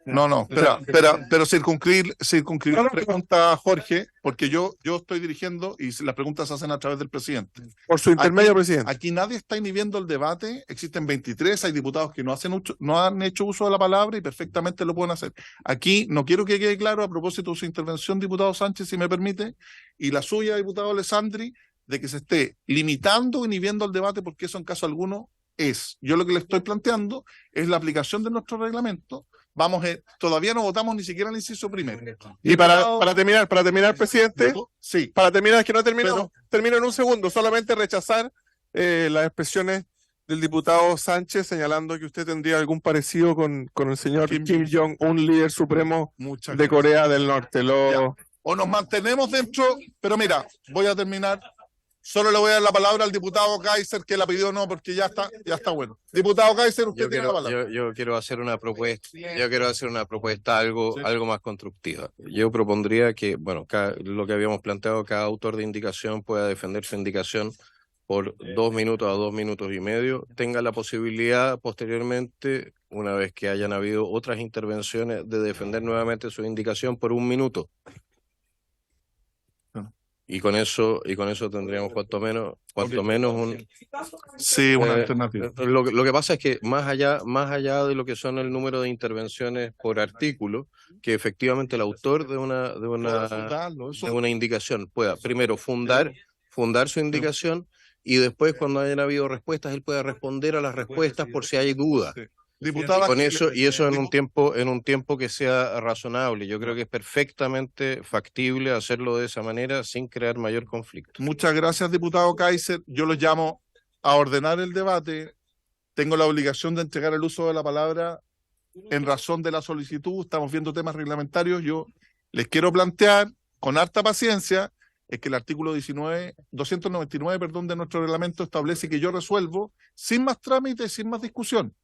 No, pero circunscribir la pregunta, Jorge, porque yo estoy dirigiendo y las preguntas se hacen a través del presidente. Por su intermedio, presidente. Aquí nadie está inhibiendo el debate, existen 23, hay diputados que no han hecho uso de la palabra y perfectamente lo pueden hacer. Aquí no quiero que quede claro, a propósito de su intervención, diputado Sánchez, si me permite, y la suya, diputado Alessandri, de que se esté limitando o inhibiendo el debate, porque eso en caso alguno es. Yo lo que le estoy planteando es la aplicación de nuestro reglamento. Todavía no votamos ni siquiera el inciso primero. Y para terminar, presidente, sí. Para terminar, es que no termino en un segundo, solamente rechazar las expresiones del diputado Sánchez señalando que usted tendría algún parecido con el señor Kim Jong-un, líder supremo de Corea del Norte. O nos mantenemos dentro, pero mira, voy a terminar. Solo le voy a dar la palabra al diputado Kaiser, que la pidió no, porque ya está bueno. Diputado Kaiser, usted tiene la palabra. Yo quiero hacer una propuesta, algo más constructiva. Yo propondría que, bueno, lo que habíamos planteado, cada autor de indicación pueda defender su indicación por 2 minutos a 2 minutos y medio, tenga la posibilidad posteriormente, una vez que hayan habido otras intervenciones, de defender nuevamente su indicación por 1 minuto. Y con eso tendríamos cuanto menos un... Sí, una alternativa. Lo que pasa es que más allá de lo que son el número de intervenciones por artículo, que efectivamente el autor de una indicación pueda primero fundar su indicación y después, cuando hayan habido respuestas, él pueda responder a las respuestas por si hay dudas. Diputada, Con eso, y eso en un tiempo que sea razonable. Yo creo que es perfectamente factible hacerlo de esa manera sin crear mayor conflicto. Muchas gracias, diputado Kaiser. Yo los llamo a ordenar el debate. Tengo la obligación de entregar el uso de la palabra en razón de la solicitud. Estamos viendo temas reglamentarios. Yo les quiero plantear, con harta paciencia, es que el artículo 299 de nuestro reglamento establece que yo resuelvo sin más trámite, sin más discusión.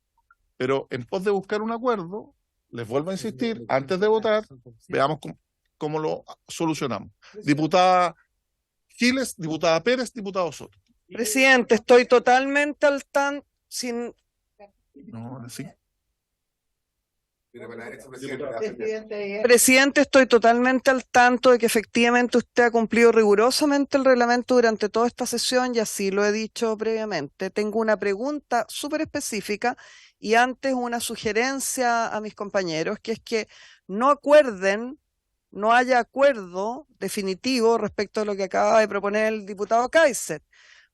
Pero en pos de buscar un acuerdo, les vuelvo a insistir, antes de votar, veamos cómo lo solucionamos. Diputada Giles, diputada Pérez, diputado Soto. Presidente, estoy totalmente al tanto, sin... No, sí. Presidente, estoy totalmente al tanto de que efectivamente usted ha cumplido rigurosamente el reglamento durante toda esta sesión y así lo he dicho previamente. Tengo una pregunta súper específica y antes una sugerencia a mis compañeros, que es que no acuerden, no haya acuerdo definitivo respecto a lo que acaba de proponer el diputado Kaiser,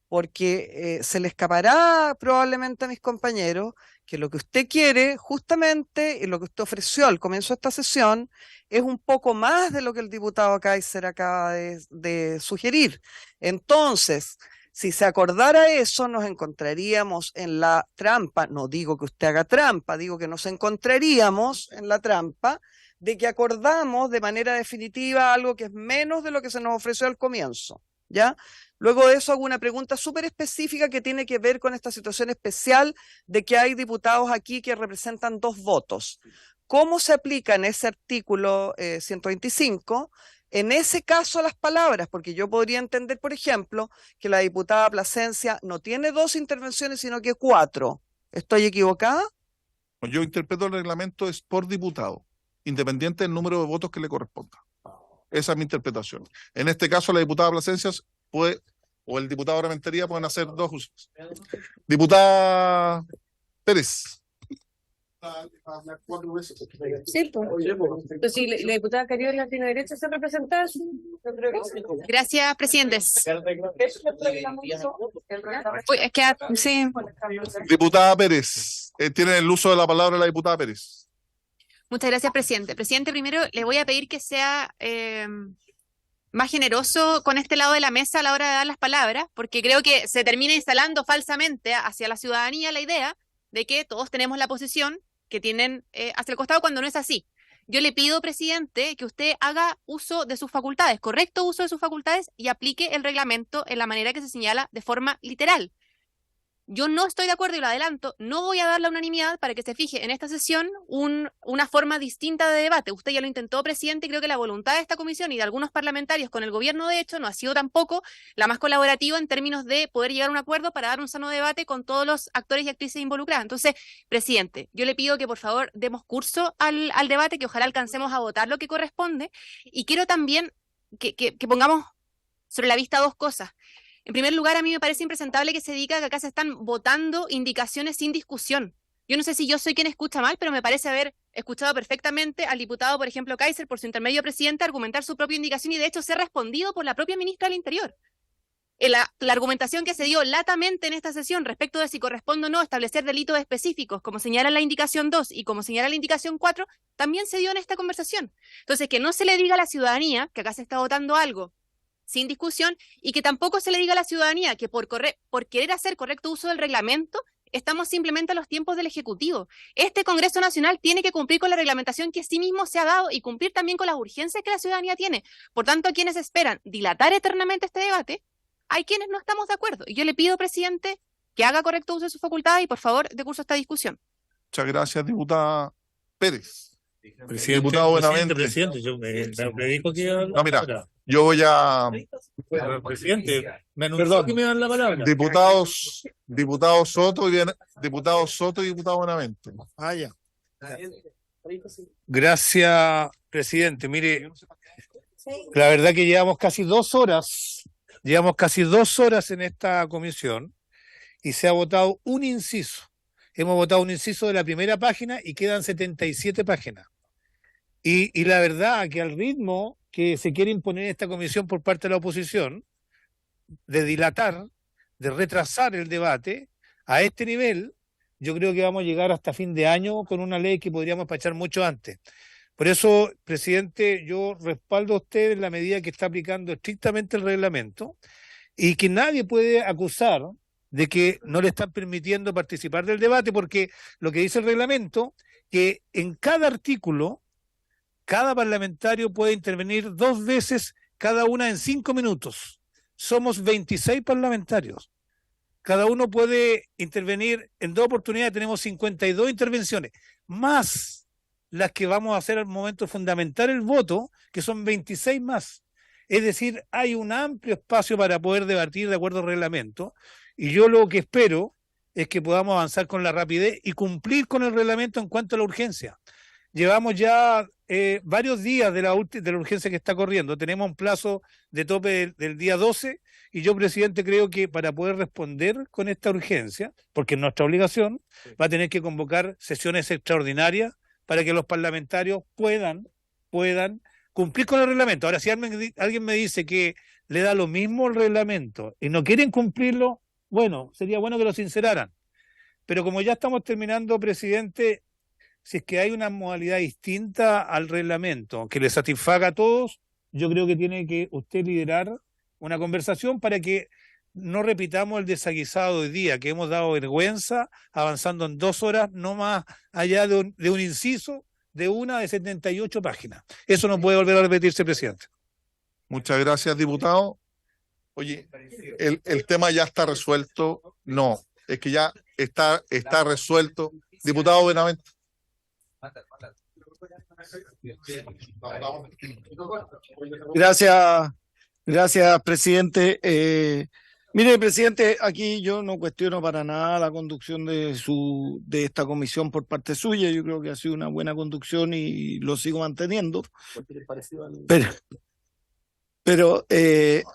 porque se le escapará probablemente a mis compañeros que lo que usted quiere justamente y lo que usted ofreció al comienzo de esta sesión es un poco más de lo que el diputado Kaiser acaba de sugerir. Entonces, si se acordara eso, nos encontraríamos en la trampa, no digo que usted haga trampa, digo que nos encontraríamos en la trampa de que acordamos de manera definitiva algo que es menos de lo que se nos ofreció al comienzo, ¿ya? Luego de eso hago una pregunta súper específica que tiene que ver con esta situación especial de que hay diputados aquí que representan 2 votos. ¿Cómo se aplica en ese artículo 125? En ese caso las palabras, porque yo podría entender, por ejemplo, que la diputada Plasencia no tiene 2 intervenciones, sino que 4. ¿Estoy equivocada? Yo interpreto el reglamento es por diputado, independiente del número de votos que le corresponda. Esa es mi interpretación. En este caso, la diputada Plasencia puede, o el diputado de Rentería pueden hacer 2 usos. Diputada Pérez. Sí, pues. Entonces, si la diputada Cariola tiene derecho a ser representada, gracias, presidente. Uy, es que sí. Diputada Pérez, tiene el uso de la palabra la diputada Pérez. Muchas gracias, presidente. Presidente, primero le voy a pedir que sea más generoso con este lado de la mesa a la hora de dar las palabras, porque creo que se termina instalando falsamente hacia la ciudadanía la idea de que todos tenemos la posición que tienen hacia el costado cuando no es así. Yo le pido, presidente, que usted haga uso de sus facultades, correcto uso de sus facultades, y aplique el reglamento en la manera que se señala de forma literal. Yo no estoy de acuerdo y lo adelanto, no voy a dar la unanimidad para que se fije en esta sesión una forma distinta de debate. Usted ya lo intentó, presidente, y creo que la voluntad de esta comisión y de algunos parlamentarios con el gobierno, de hecho, no ha sido tampoco la más colaborativa en términos de poder llegar a un acuerdo para dar un sano debate con todos los actores y actrices involucradas. Entonces, presidente, yo le pido que por favor demos curso al debate, que ojalá alcancemos a votar lo que corresponde, y quiero también que pongamos sobre la vista 2 cosas. En primer lugar, a mí me parece impresentable que se diga que acá se están votando indicaciones sin discusión. Yo no sé si yo soy quien escucha mal, pero me parece haber escuchado perfectamente al diputado, por ejemplo, Kaiser, por su intermedio presidente, argumentar su propia indicación y de hecho ser respondido por la propia ministra del Interior. La argumentación que se dio latamente en esta sesión respecto de si corresponde o no establecer delitos específicos, como señala la indicación 2 y como señala la indicación 4, también se dio en esta conversación. Entonces, que no se le diga a la ciudadanía que acá se está votando algo sin discusión, y que tampoco se le diga a la ciudadanía que por querer hacer correcto uso del reglamento, estamos simplemente a los tiempos del Ejecutivo. Este Congreso Nacional tiene que cumplir con la reglamentación que sí mismo se ha dado y cumplir también con las urgencias que la ciudadanía tiene. Por tanto, a quienes esperan dilatar eternamente este debate, hay quienes no estamos de acuerdo. Y yo le pido, presidente, que haga correcto uso de sus facultades y, por favor, dé curso a esta discusión. Muchas gracias, diputada Pérez. Presidente, Diputado Buenavente. presidente, yo me dijo que iba a... No, mira, yo voy a... Presidente, me anunció que me dan la palabra. Diputados Soto y diputado Buenavente. Ah, ya. Gracias, presidente. Mire, la verdad que llevamos casi 2 horas en esta comisión y se ha votado un inciso. Hemos votado un inciso de la primera página y quedan 77 páginas. Y la verdad que al ritmo que se quiere imponer esta comisión por parte de la oposición, de dilatar, de retrasar el debate, a este nivel, yo creo que vamos a llegar hasta fin de año con una ley que podríamos despachar mucho antes. Por eso, presidente, yo respaldo a usted en la medida que está aplicando estrictamente el reglamento y que nadie puede acusar de que no le están permitiendo participar del debate, porque lo que dice el reglamento, que en cada artículo, cada parlamentario puede intervenir 2 veces, cada una en 5 minutos. Somos 26 parlamentarios. Cada uno puede intervenir en 2 oportunidades, tenemos 52 intervenciones, más las que vamos a hacer al momento de fundamentar el voto, que son 26 más. Es decir, hay un amplio espacio para poder debatir de acuerdo al reglamento, y yo lo que espero es que podamos avanzar con la rapidez y cumplir con el reglamento en cuanto a la urgencia. llevamos ya varios días de la urgencia que está corriendo. Tenemos un plazo de tope del día 12 y yo, presidente, creo que para poder responder con esta urgencia, porque es nuestra obligación, va a tener que convocar sesiones extraordinarias para que los parlamentarios puedan cumplir con el reglamento. Ahora, si alguien me dice que le da lo mismo el reglamento y no quieren cumplirlo, bueno, sería bueno que lo sinceraran. Pero como ya estamos terminando, presidente, si es que hay una modalidad distinta al reglamento que le satisfaga a todos, yo creo que tiene que usted liderar una conversación para que no repitamos el desaguisado de hoy día, que hemos dado vergüenza avanzando en 2 horas, no más allá de un inciso de una de 78 páginas. Eso no puede volver a repetirse, presidente. Muchas gracias, diputado. Oye, el tema ya está resuelto. No, es que ya está resuelto. Diputado Benavente. Gracias, presidente. Mire, presidente, aquí yo no cuestiono para nada la conducción de esta comisión por parte suya. Yo creo que ha sido una buena conducción y lo sigo manteniendo. Pero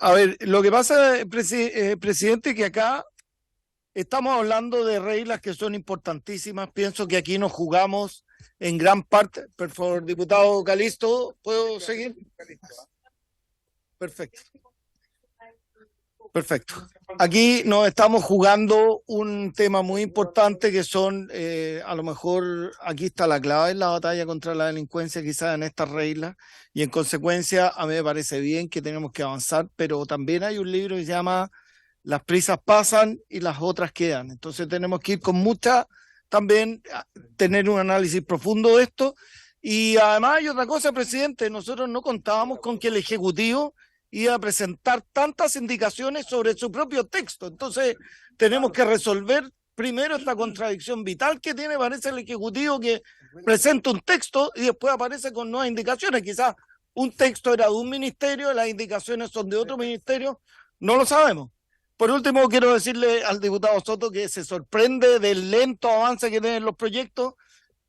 a ver, lo que pasa, presidente, que acá estamos hablando de reglas que son importantísimas. Pienso que aquí nos jugamos en gran parte. Por favor, diputado Calisto, ¿puedo seguir? Perfecto. Aquí nos estamos jugando un tema muy importante que son, a lo mejor aquí está la clave en la batalla contra la delincuencia, quizás en estas reglas, y en consecuencia a mí me parece bien que tenemos que avanzar, pero también hay un libro que se llama Las prisas pasan y las otras quedan. Entonces tenemos que ir con también tener un análisis profundo de esto. Y además hay otra cosa, presidente, nosotros no contábamos con que el Ejecutivo iba a presentar tantas indicaciones sobre su propio texto. Entonces tenemos que resolver primero esta contradicción vital que tiene, parece, el Ejecutivo, que presenta un texto y después aparece con nuevas indicaciones. Quizás un texto era de un ministerio y las indicaciones son de otro ministerio, no lo sabemos. Por último, quiero decirle al diputado Soto que se sorprende del lento avance que tienen los proyectos,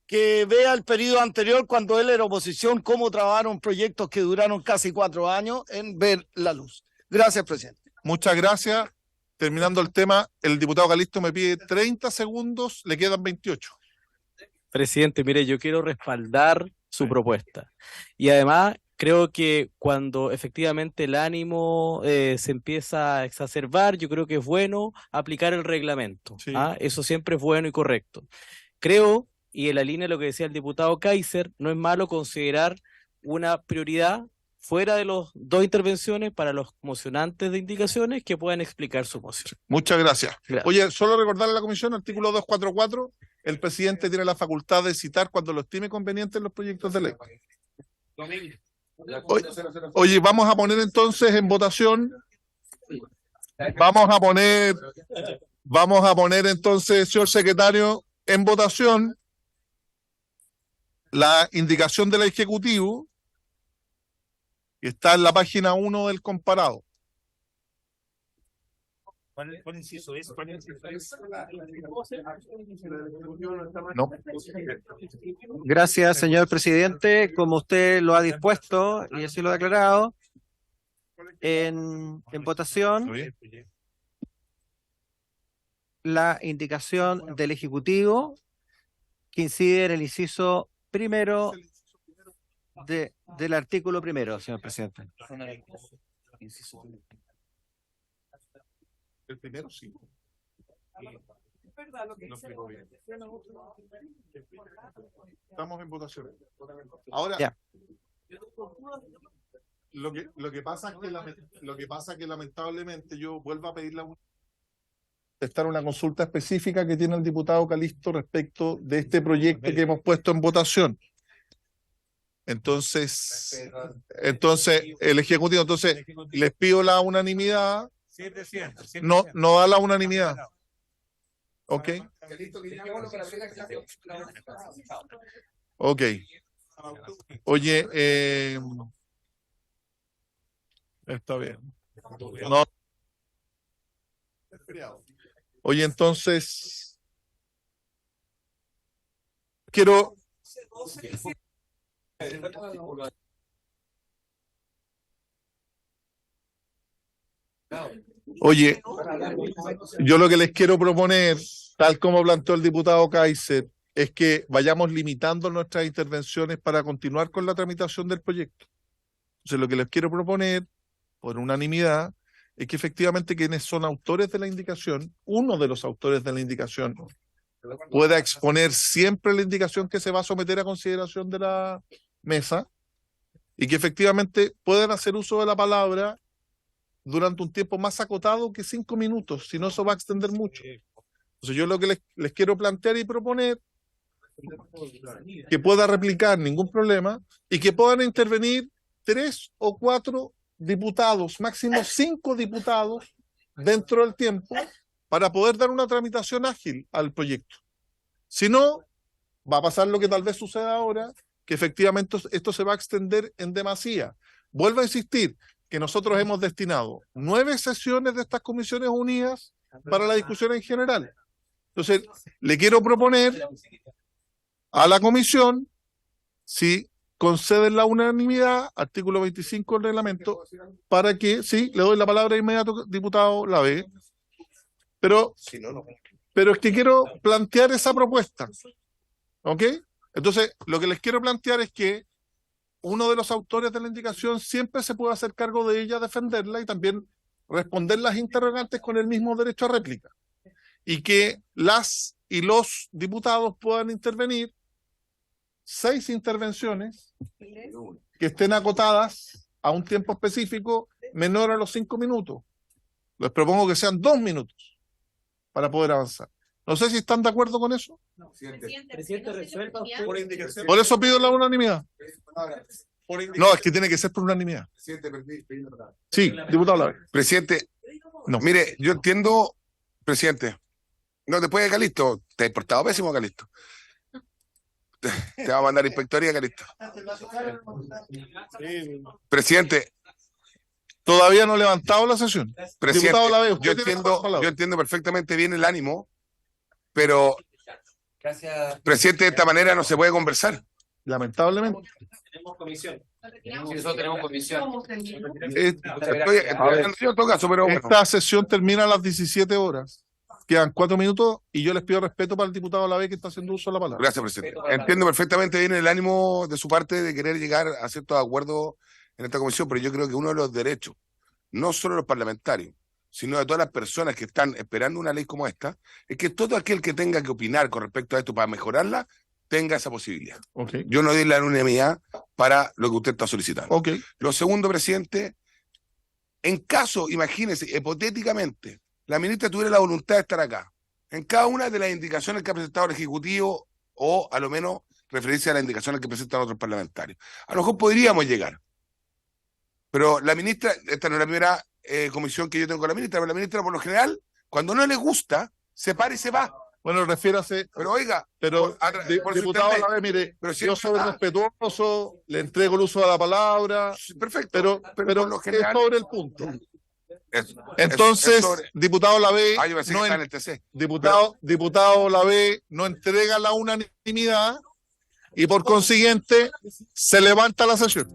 que vea el periodo anterior, cuando él era oposición, cómo trabajaron proyectos que duraron casi 4 años en ver la luz. Gracias, presidente. Muchas gracias. Terminando el tema, el diputado Calisto me pide 30 segundos, le quedan 28. Presidente, mire, yo quiero respaldar su propuesta. Y además, creo que cuando efectivamente el ánimo se empieza a exacerbar, yo creo que es bueno aplicar el reglamento. Sí. Eso siempre es bueno y correcto. Creo, y en la línea de lo que decía el diputado Kaiser, no es malo considerar una prioridad fuera de las 2 intervenciones para los mocionantes de indicaciones que puedan explicar su moción. Muchas gracias. Oye, solo recordarle a la comisión, artículo 244, el presidente tiene la facultad de citar cuando lo estime conveniente en los proyectos de ley. Oye, vamos a poner entonces en votación, vamos a poner entonces, señor secretario, en votación la indicación del Ejecutivo que está en la página 1 del comparado. ¿Cuál inciso es? No. Gracias, señor presidente. Como usted lo ha dispuesto y así lo ha declarado, en votación, la indicación del Ejecutivo que incide en el inciso primero del artículo primero, señor presidente. El primero sí. Estamos en votación. Ahora, ya. Lo que pasa es que lamentablemente yo vuelvo a pedirle una consulta específica que tiene el diputado Calisto respecto de este proyecto que hemos puesto en votación. Entonces el Ejecutivo, les pido la unanimidad. Sí, presidente. No da la unanimidad. Ok. Ok. Oye, está bien. No. Oye, entonces quiero Oye, yo lo que les quiero proponer, tal como planteó el diputado Kaiser, es que vayamos limitando nuestras intervenciones para continuar con la tramitación del proyecto. Entonces, lo que les quiero proponer, por unanimidad, es que efectivamente quienes son autores de la indicación, uno de los autores de la indicación, pueda exponer siempre la indicación que se va a someter a consideración de la mesa y que efectivamente puedan hacer uso de la palabra durante un tiempo más acotado que 5 minutos, si no eso va a extender mucho. Entonces yo lo que les quiero plantear y proponer que pueda replicar ningún problema y que puedan intervenir 3 o 4 diputados, máximo 5 diputados dentro del tiempo para poder dar una tramitación ágil al proyecto. Si no, va a pasar lo que tal vez suceda ahora, que efectivamente esto se va a extender en demasía. Vuelvo a insistir que nosotros hemos destinado 9 sesiones de estas comisiones unidas para la discusión en general. Entonces, le quiero proponer a la comisión, si conceden la unanimidad, artículo 25 del reglamento, para que, sí, le doy la palabra de inmediato, diputado Lavé, pero es que quiero plantear esa propuesta, ¿ok? Entonces, lo que les quiero plantear es que uno de los autores de la indicación siempre se puede hacer cargo de ella, defenderla y también responder las interrogantes con el mismo derecho a réplica. Y que las y los diputados puedan intervenir 6 intervenciones que estén acotadas a un tiempo específico menor a los 5 minutos. Les propongo que sean 2 minutos para poder avanzar. No sé si están de acuerdo con eso. Presidente, resuelva usted por indicación. Por eso pido la unanimidad. No, es que tiene que ser por unanimidad. Sí, diputado Lavé. Presidente, no. Mire, yo entiendo, presidente, no, después de Calisto, te he portado pésimo, Calisto. Te va a mandar inspectoría, Calisto. Presidente. Todavía no he levantado la sesión. Presidente, Diputado Lavé, yo entiendo perfectamente bien el ánimo, pero, presidente, de esta manera no se puede conversar. Lamentablemente. Tenemos comisión. Nosotros tenemos comisión. En todo caso, pero bueno. Esta sesión termina a las 17 horas. Quedan 4 minutos y yo les pido respeto para el diputado Lavé que está haciendo uso de la palabra. Gracias, presidente. Entiendo perfectamente bien el ánimo de su parte de querer llegar a ciertos acuerdos en esta comisión, pero yo creo que uno de los derechos, no solo de los parlamentarios, sino de todas las personas que están esperando una ley como esta, es que todo aquel que tenga que opinar con respecto a esto para mejorarla, tenga esa posibilidad. Okay. Yo no doy la unanimidad para lo que usted está solicitando. Okay. Lo segundo, presidente, en caso, imagínese, hipotéticamente, la ministra tuviera la voluntad de estar acá, en cada una de las indicaciones que ha presentado el Ejecutivo, o a lo menos referirse a las indicaciones que presentan otros parlamentarios. A lo mejor podríamos llegar. Pero la ministra, esta no es la primera comisión que yo tengo con la ministra, pero la ministra por lo general, cuando no le gusta, se para y se va. Bueno, refiérase. Pero oiga, diputado Lavé, mire, pero si yo soy respetuoso, le entrego el uso de la palabra. Perfecto. Pero por lo general, es sobre el punto. Entonces, diputado Lavé, diputado Lavé no entrega la unanimidad y por consiguiente se levanta la sesión.